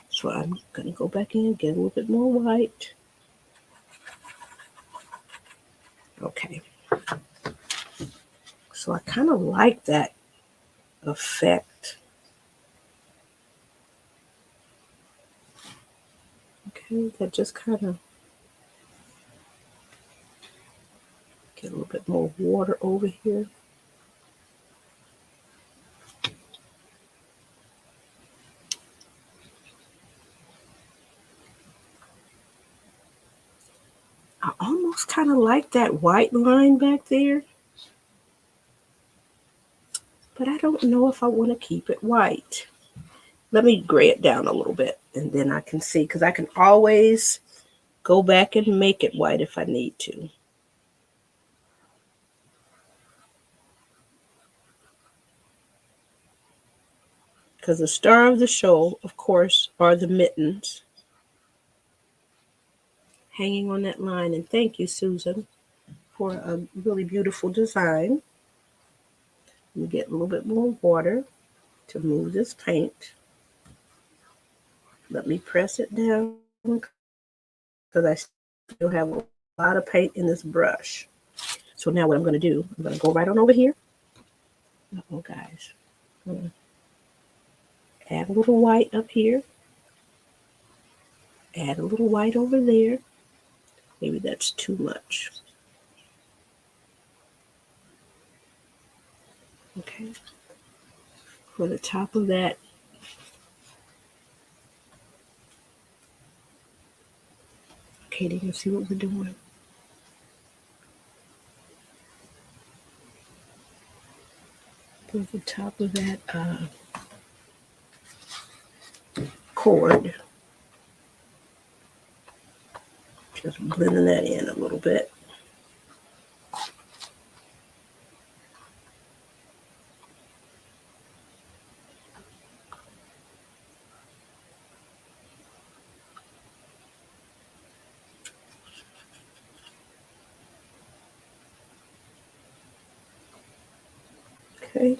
So I'm going to go back in, get a little bit more white. Okay. So I kind of like that effect. Okay, that just kind of Get a little bit more water over here. I almost kind of like that white line back there, but I don't know if I want to keep it white. Let me gray it down a little bit, and then I can see, because I can always go back and make it white if I need to. Because the star of the show, of course, are the mittens hanging on that line. And thank you, Susan, for a really beautiful design. Let me get a little bit more water to move this paint. Let me press it down because I still have a lot of paint in this brush. So now what I'm going to do, I'm going to go right on over here. Oh, guys. Add a little white up here. Add a little white over there. Maybe that's too much. Okay. For the top of that. Okay, do you see what we're doing? For the top of that cord. Just blending that in a little bit. Okay.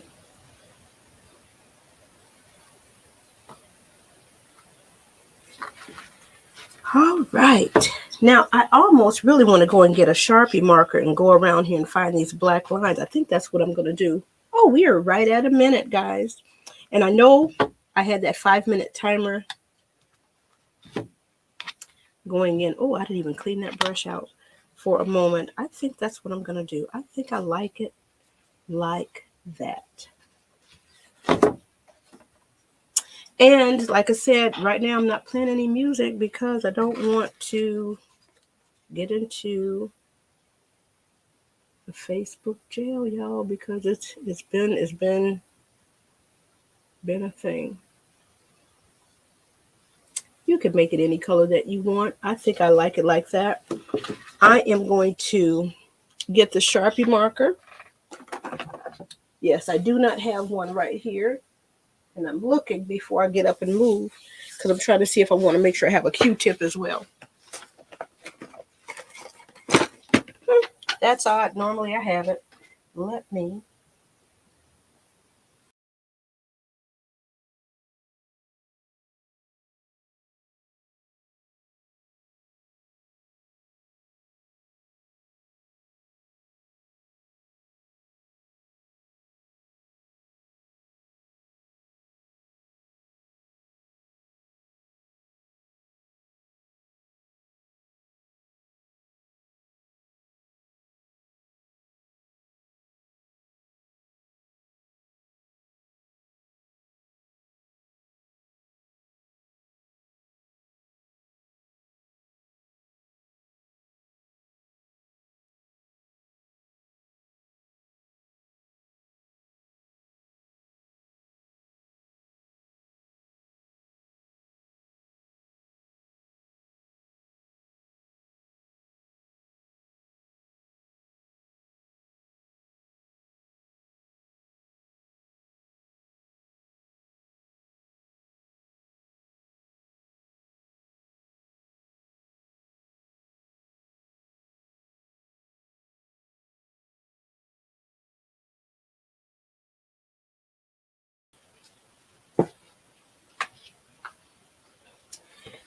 All right. Now, I almost really want to go and get a Sharpie marker and go around here and find these black lines. I think that's what I'm going to do. Oh, we are right at a minute, guys. And I know I had that 5-minute timer going in. Oh, I didn't even clean that brush out for a moment. I think that's what I'm going to do. I think I like it like that. And like I said, right now I'm not playing any music because I don't want to get into the Facebook jail, y'all, because it's been a thing. You can make it any color that you want. I think I like it like that. I am going to get the Sharpie marker. Yes, I do not have one right here. And I'm looking before I get up and move because I'm trying to see if I want to make sure I have a Q-tip as well. That's odd. Normally I have it. Let me.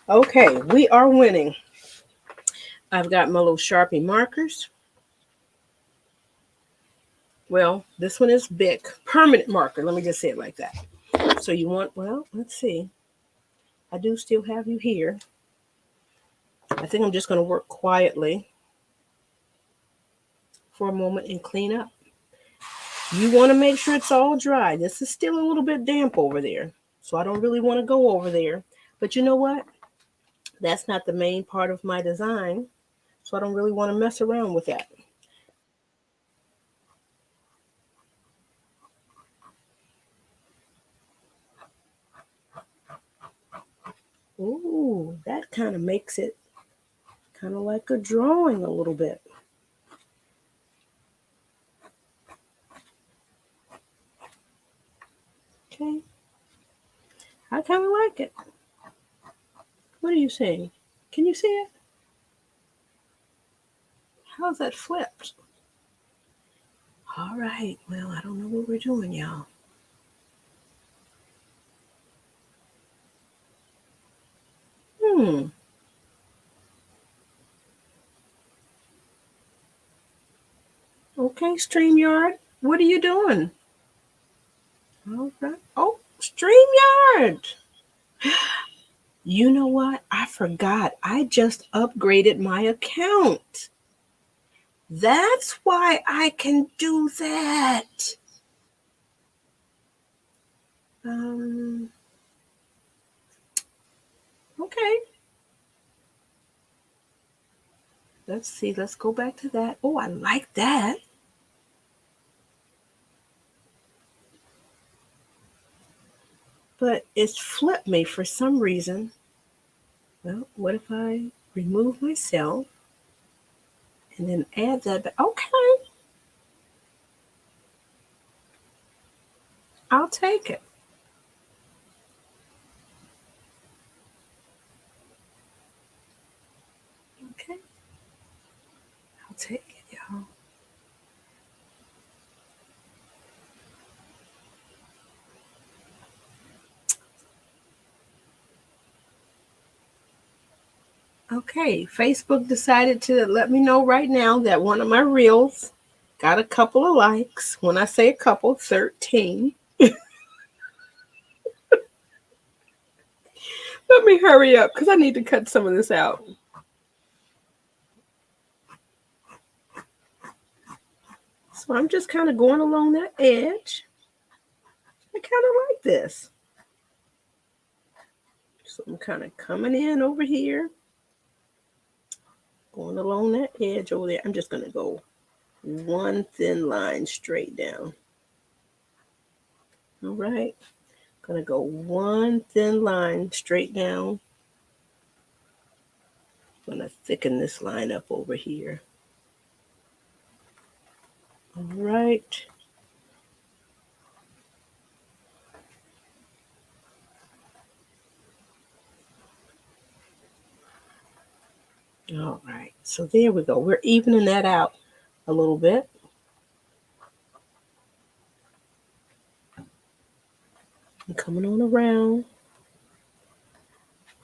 Okay, we are winning. I've got my little Sharpie markers. Well, this one is big. Permanent marker. Let me just say it like that. So you want, well, let's see. I do still have you here. I think I'm just going to work quietly for a moment and clean up. You want to make sure it's all dry. This is still a little bit damp over there, so I don't really want to go over there. But you know what? That's not the main part of my design, so I don't really want to mess around with that. Ooh, that kind of makes it kind of like a drawing a little bit. Okay, I kind of like it. What are you saying? Can you see it? How's that flipped? All right, well, I don't know what we're doing, y'all. Hmm. Okay, StreamYard, what are you doing? All right. Oh, StreamYard. You know what? I forgot. I just upgraded my account. That's why I can do that. Um, okay. Let's see. Let's go back to that. Oh, I like that. But it's flipped me for some reason. Well, what if I remove myself and then add that back? Okay, I'll take it. Okay, I'll take it, y'all. Okay, Facebook decided to let me know right now that one of my reels got a couple of likes. When I say a couple, 13. Let me hurry up because I need to cut some of this out. So I'm just kind of going along that edge. I kind of like this. So I'm kind of coming in over here, going along that edge over there. I'm just going to go one thin line straight down. All right. Going to go one thin line straight down. I'm going to thicken this line up over here. All right. All right. So there we go. We're evening that out a little bit. I'm coming on around.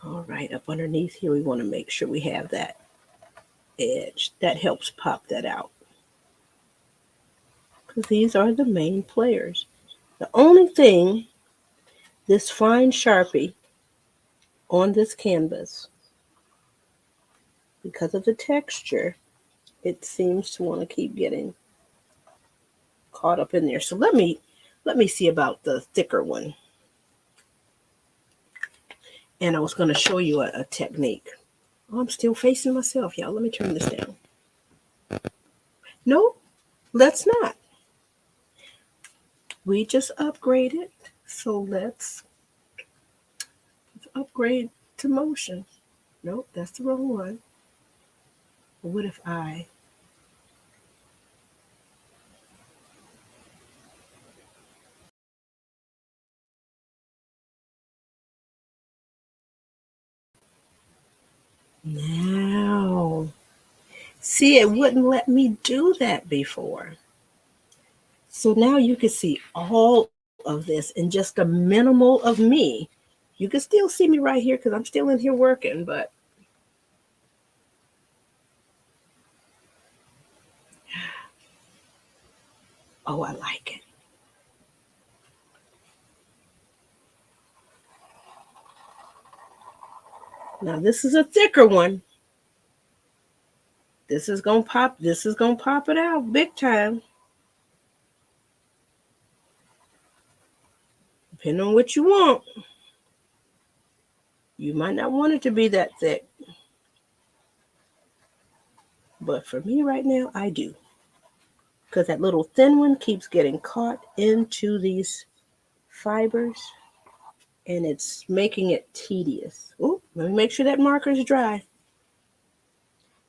All right. Up underneath here, we want to make sure we have that edge. That helps pop that out. Because these are the main players. The only thing, this fine Sharpie on this canvas, because of the texture, it seems to want to keep getting caught up in there. So let me see about the thicker one. And I was going to show you a technique. Oh, I'm still facing myself, y'all. Let me turn this down. No, let's not. We just upgraded. So let's upgrade to motion. Nope, that's the wrong one. What if I... Now, see, it wouldn't let me do that before. So now you can see all of this in just a minimal of me. You can still see me right here because I'm still in here working, but oh, I like it. Now this is a thicker one. This is gonna pop it out big time. Depending on what you want. You might not want it to be that thick. But for me right now, I do. Because that little thin one keeps getting caught into these fibers. And it's making it tedious. Oh, let me make sure that marker is dry.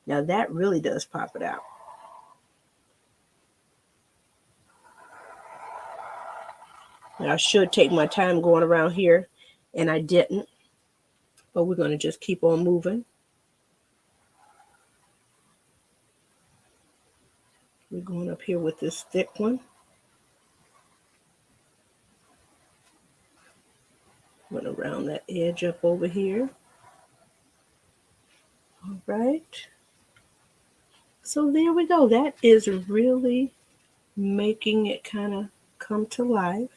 Now that really does pop it out. Now I should take my time going around here, and I didn't. But we're going to just keep on moving. We're going up here with this thick one. I'm going to round that edge up over here. All right. So there we go. That is really making it kind of come to life.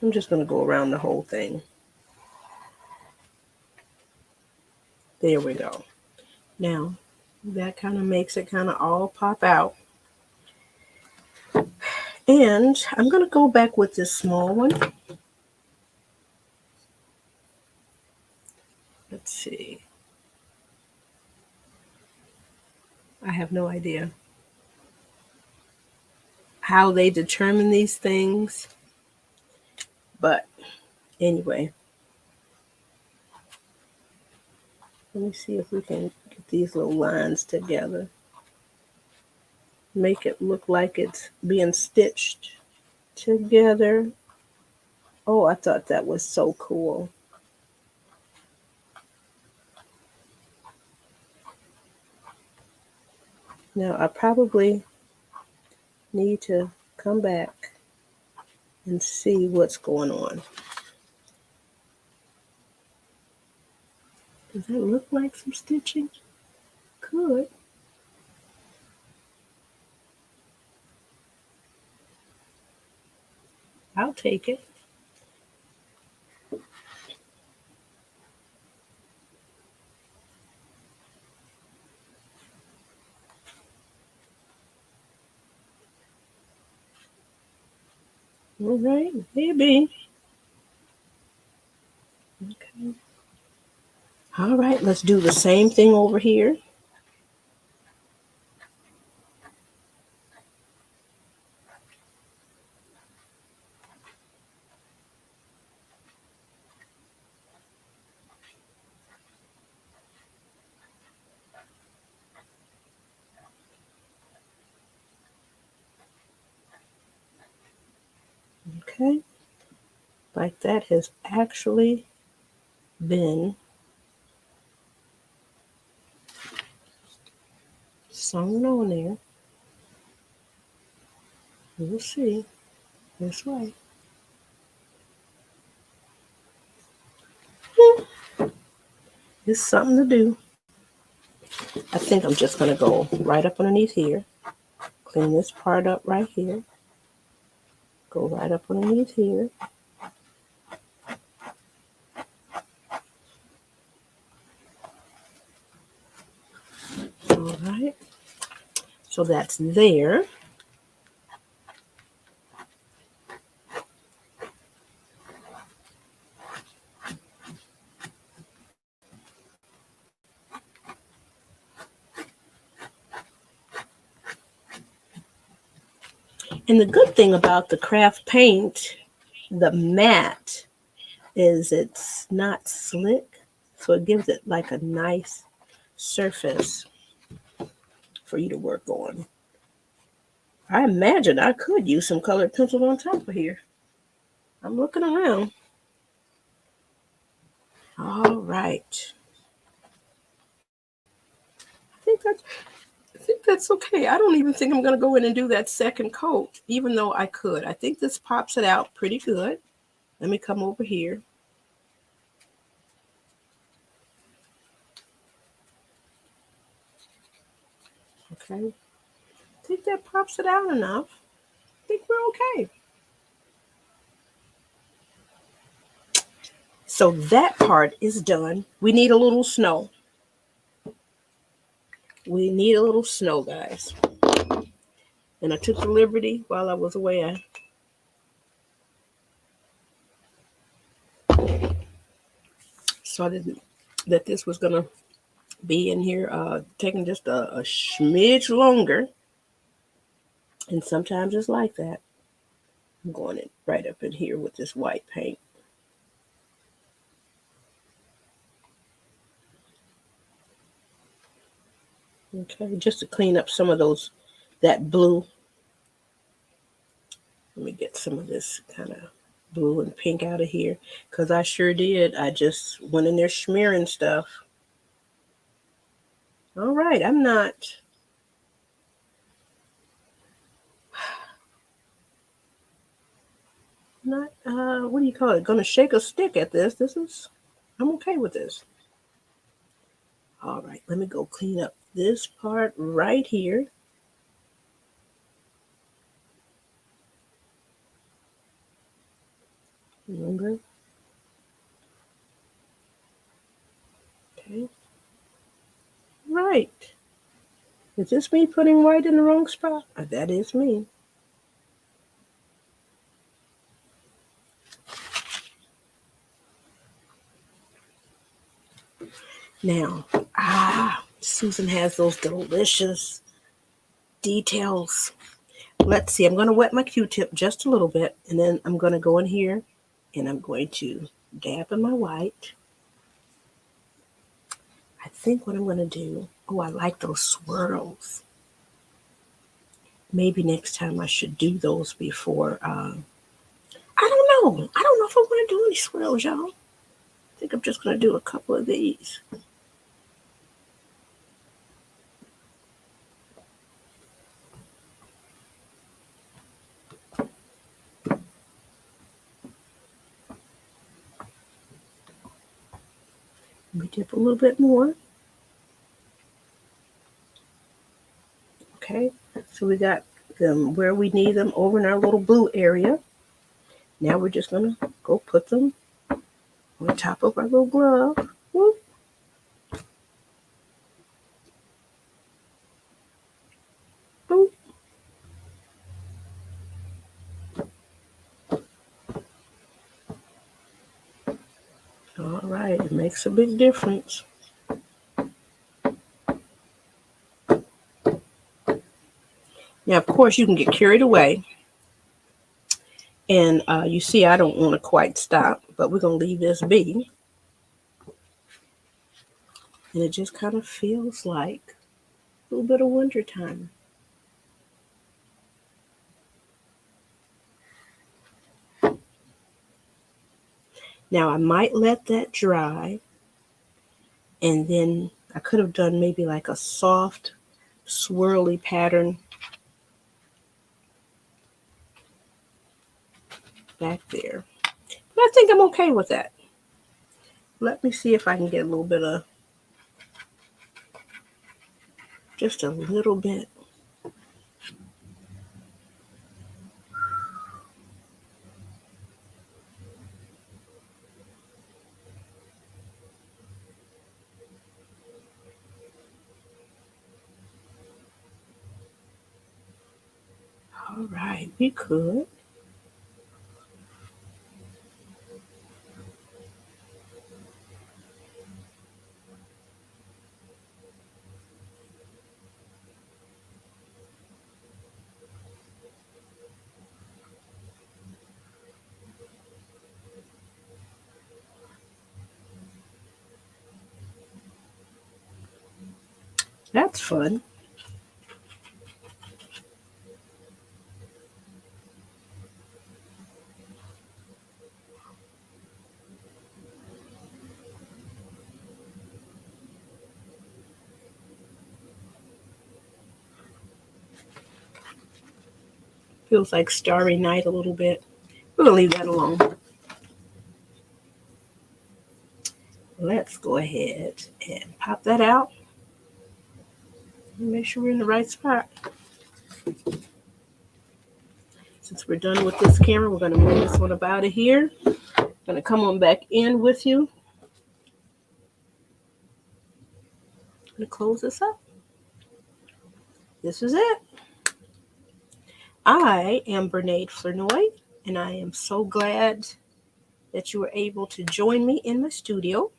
I'm just going to go around the whole thing. There we go. Now, that kind of makes it kind of all pop out. And I'm going to go back with this small one. Let's see. I have no idea how they determine these things. But anyway, let me see if we can get these little lines together. Make it look like it's being stitched together. Oh, I thought that was so cool. Now, I probably need to come back and see what's going on. Does that look like some stitching? Could. I'll take it. All right, maybe. Okay. All right, let's do the same thing over here. Okay, like that has actually been sewn on there. We'll see. This way. It's something to do. I think I'm just going to go right up underneath here. Clean this part up right here. Go right up underneath here. All right. So that's there. And the good thing about the craft paint, the matte, is it's not slick. So it gives it like a nice surface for you to work on. I imagine I could use some colored pencil on top of here. I'm looking around. All right. I think that's okay. I don't even think I'm going to go in and do that second coat, even though I could. I think this pops it out pretty good. Let me come over here. Okay. I think that pops it out enough. I think we're okay. So that part is done. We need a little snow. We need a little snow, guys. And I took the liberty while I was away. I saw that this was going to be in here, taking just a smidge longer. And sometimes it's like that. I'm going in right up in here with this white paint. Okay, just to clean up some of that blue. Let me get some of this kind of blue and pink out of here, because I sure did. I just went in there smearing stuff. All right, I'm not what do you call it? Gonna shake a stick at this. I'm okay with this. All right, let me go clean up this part right here. Remember? Okay. Right. Is this me putting white in the wrong spot? That is me. Now, Susan has those delicious details. Let's see, I'm going to wet my Q-tip just a little bit, and then I'm going to go in here, and I'm going to dab in my white. I think what I'm going to do, I like those swirls. Maybe next time I should do those before. I don't know. I don't know if I want to do any swirls, y'all. I think I'm just going to do a couple of these. Let me dip a little bit more. Okay, so we got them where we need them over in our little blue area. Now we're just going to go put them on top of our little glove. Whoop. Boop. All right, it makes a big difference. Now, of course, you can get carried away. And you see, I don't want to quite stop, but we're going to leave this be. And it just kind of feels like a little bit of winter time. Now, I might let that dry. And then I could have done maybe like a soft, swirly pattern back there. But I think I'm okay with that. Let me see if I can get a little bit of, just a little bit. All right, we could. That's fun. Feels like Starry Night a little bit. We're going to leave that alone. Let's go ahead and pop that out. Make sure we're in the right spot. Since we're done with this camera, we're going to move this one up out of here. going to come on back in with you. I'm going to close this up. This is it. I am Bernaid Flournoy, and I am so glad that you were able to join me in my studio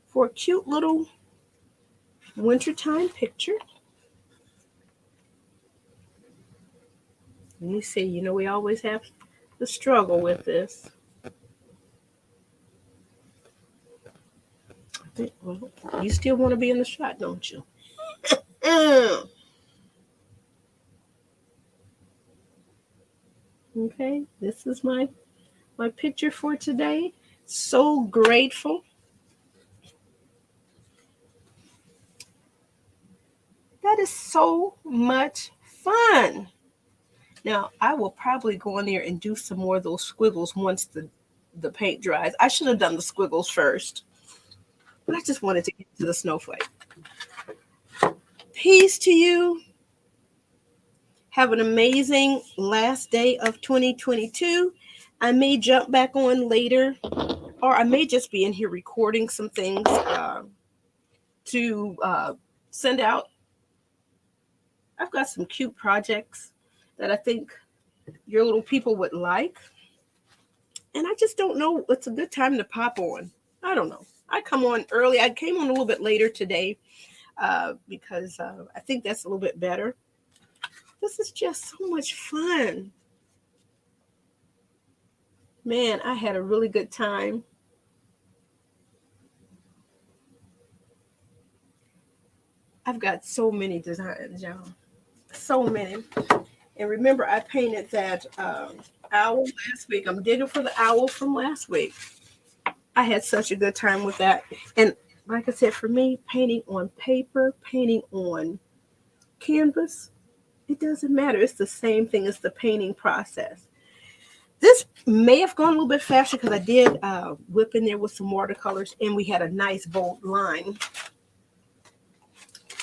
for a cute little wintertime picture. Let me see, you know, we always have the struggle with this. Well, you still want to be in the shot, don't you? Okay, this is my picture for today. So grateful. That is so much fun. Now, I will probably go in there and do some more of those squiggles once the paint dries. I should have done the squiggles first, but I just wanted to get to the snowflake. Peace to you. Have an amazing last day of 2022. I may jump back on later, or I may just be in here recording some things to send out. I've got some cute projects that I think your little people would like. And I just don't know. It's a good time to pop on. I don't know. I come on early. I came on a little bit later today because I think that's a little bit better. This is just so much fun. Man, I had a really good time. I've got so many designs, y'all. So many. And remember, I painted that owl last week. I'm digging for the owl from last week. I had such a good time with that. And like I said, for me, painting on paper, painting on canvas, it doesn't matter. It's the same thing as the painting process. This may have gone a little bit faster because I did whip in there with some watercolors and we had a nice bold line.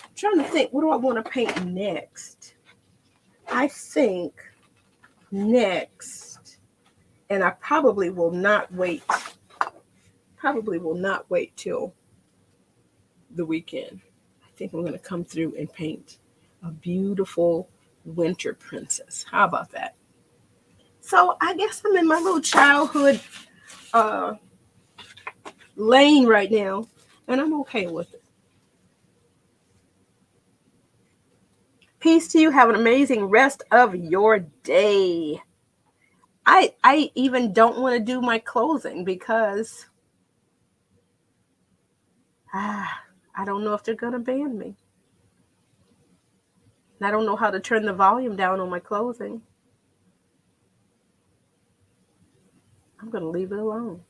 I'm trying to think, what do I want to paint next? I think next, and I probably will not wait till the weekend. I think I'm going to come through and paint a beautiful winter princess. How about that? So I guess I'm in my little childhood lane right now, and I'm okay with it. Peace to you. Have an amazing rest of your day. I even don't want to do my closing because I don't know if they're going to ban me. And I don't know how to turn the volume down on my closing. I'm going to leave it alone.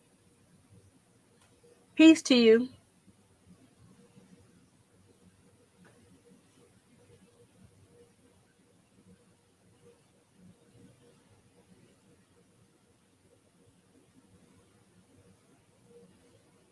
Peace to you.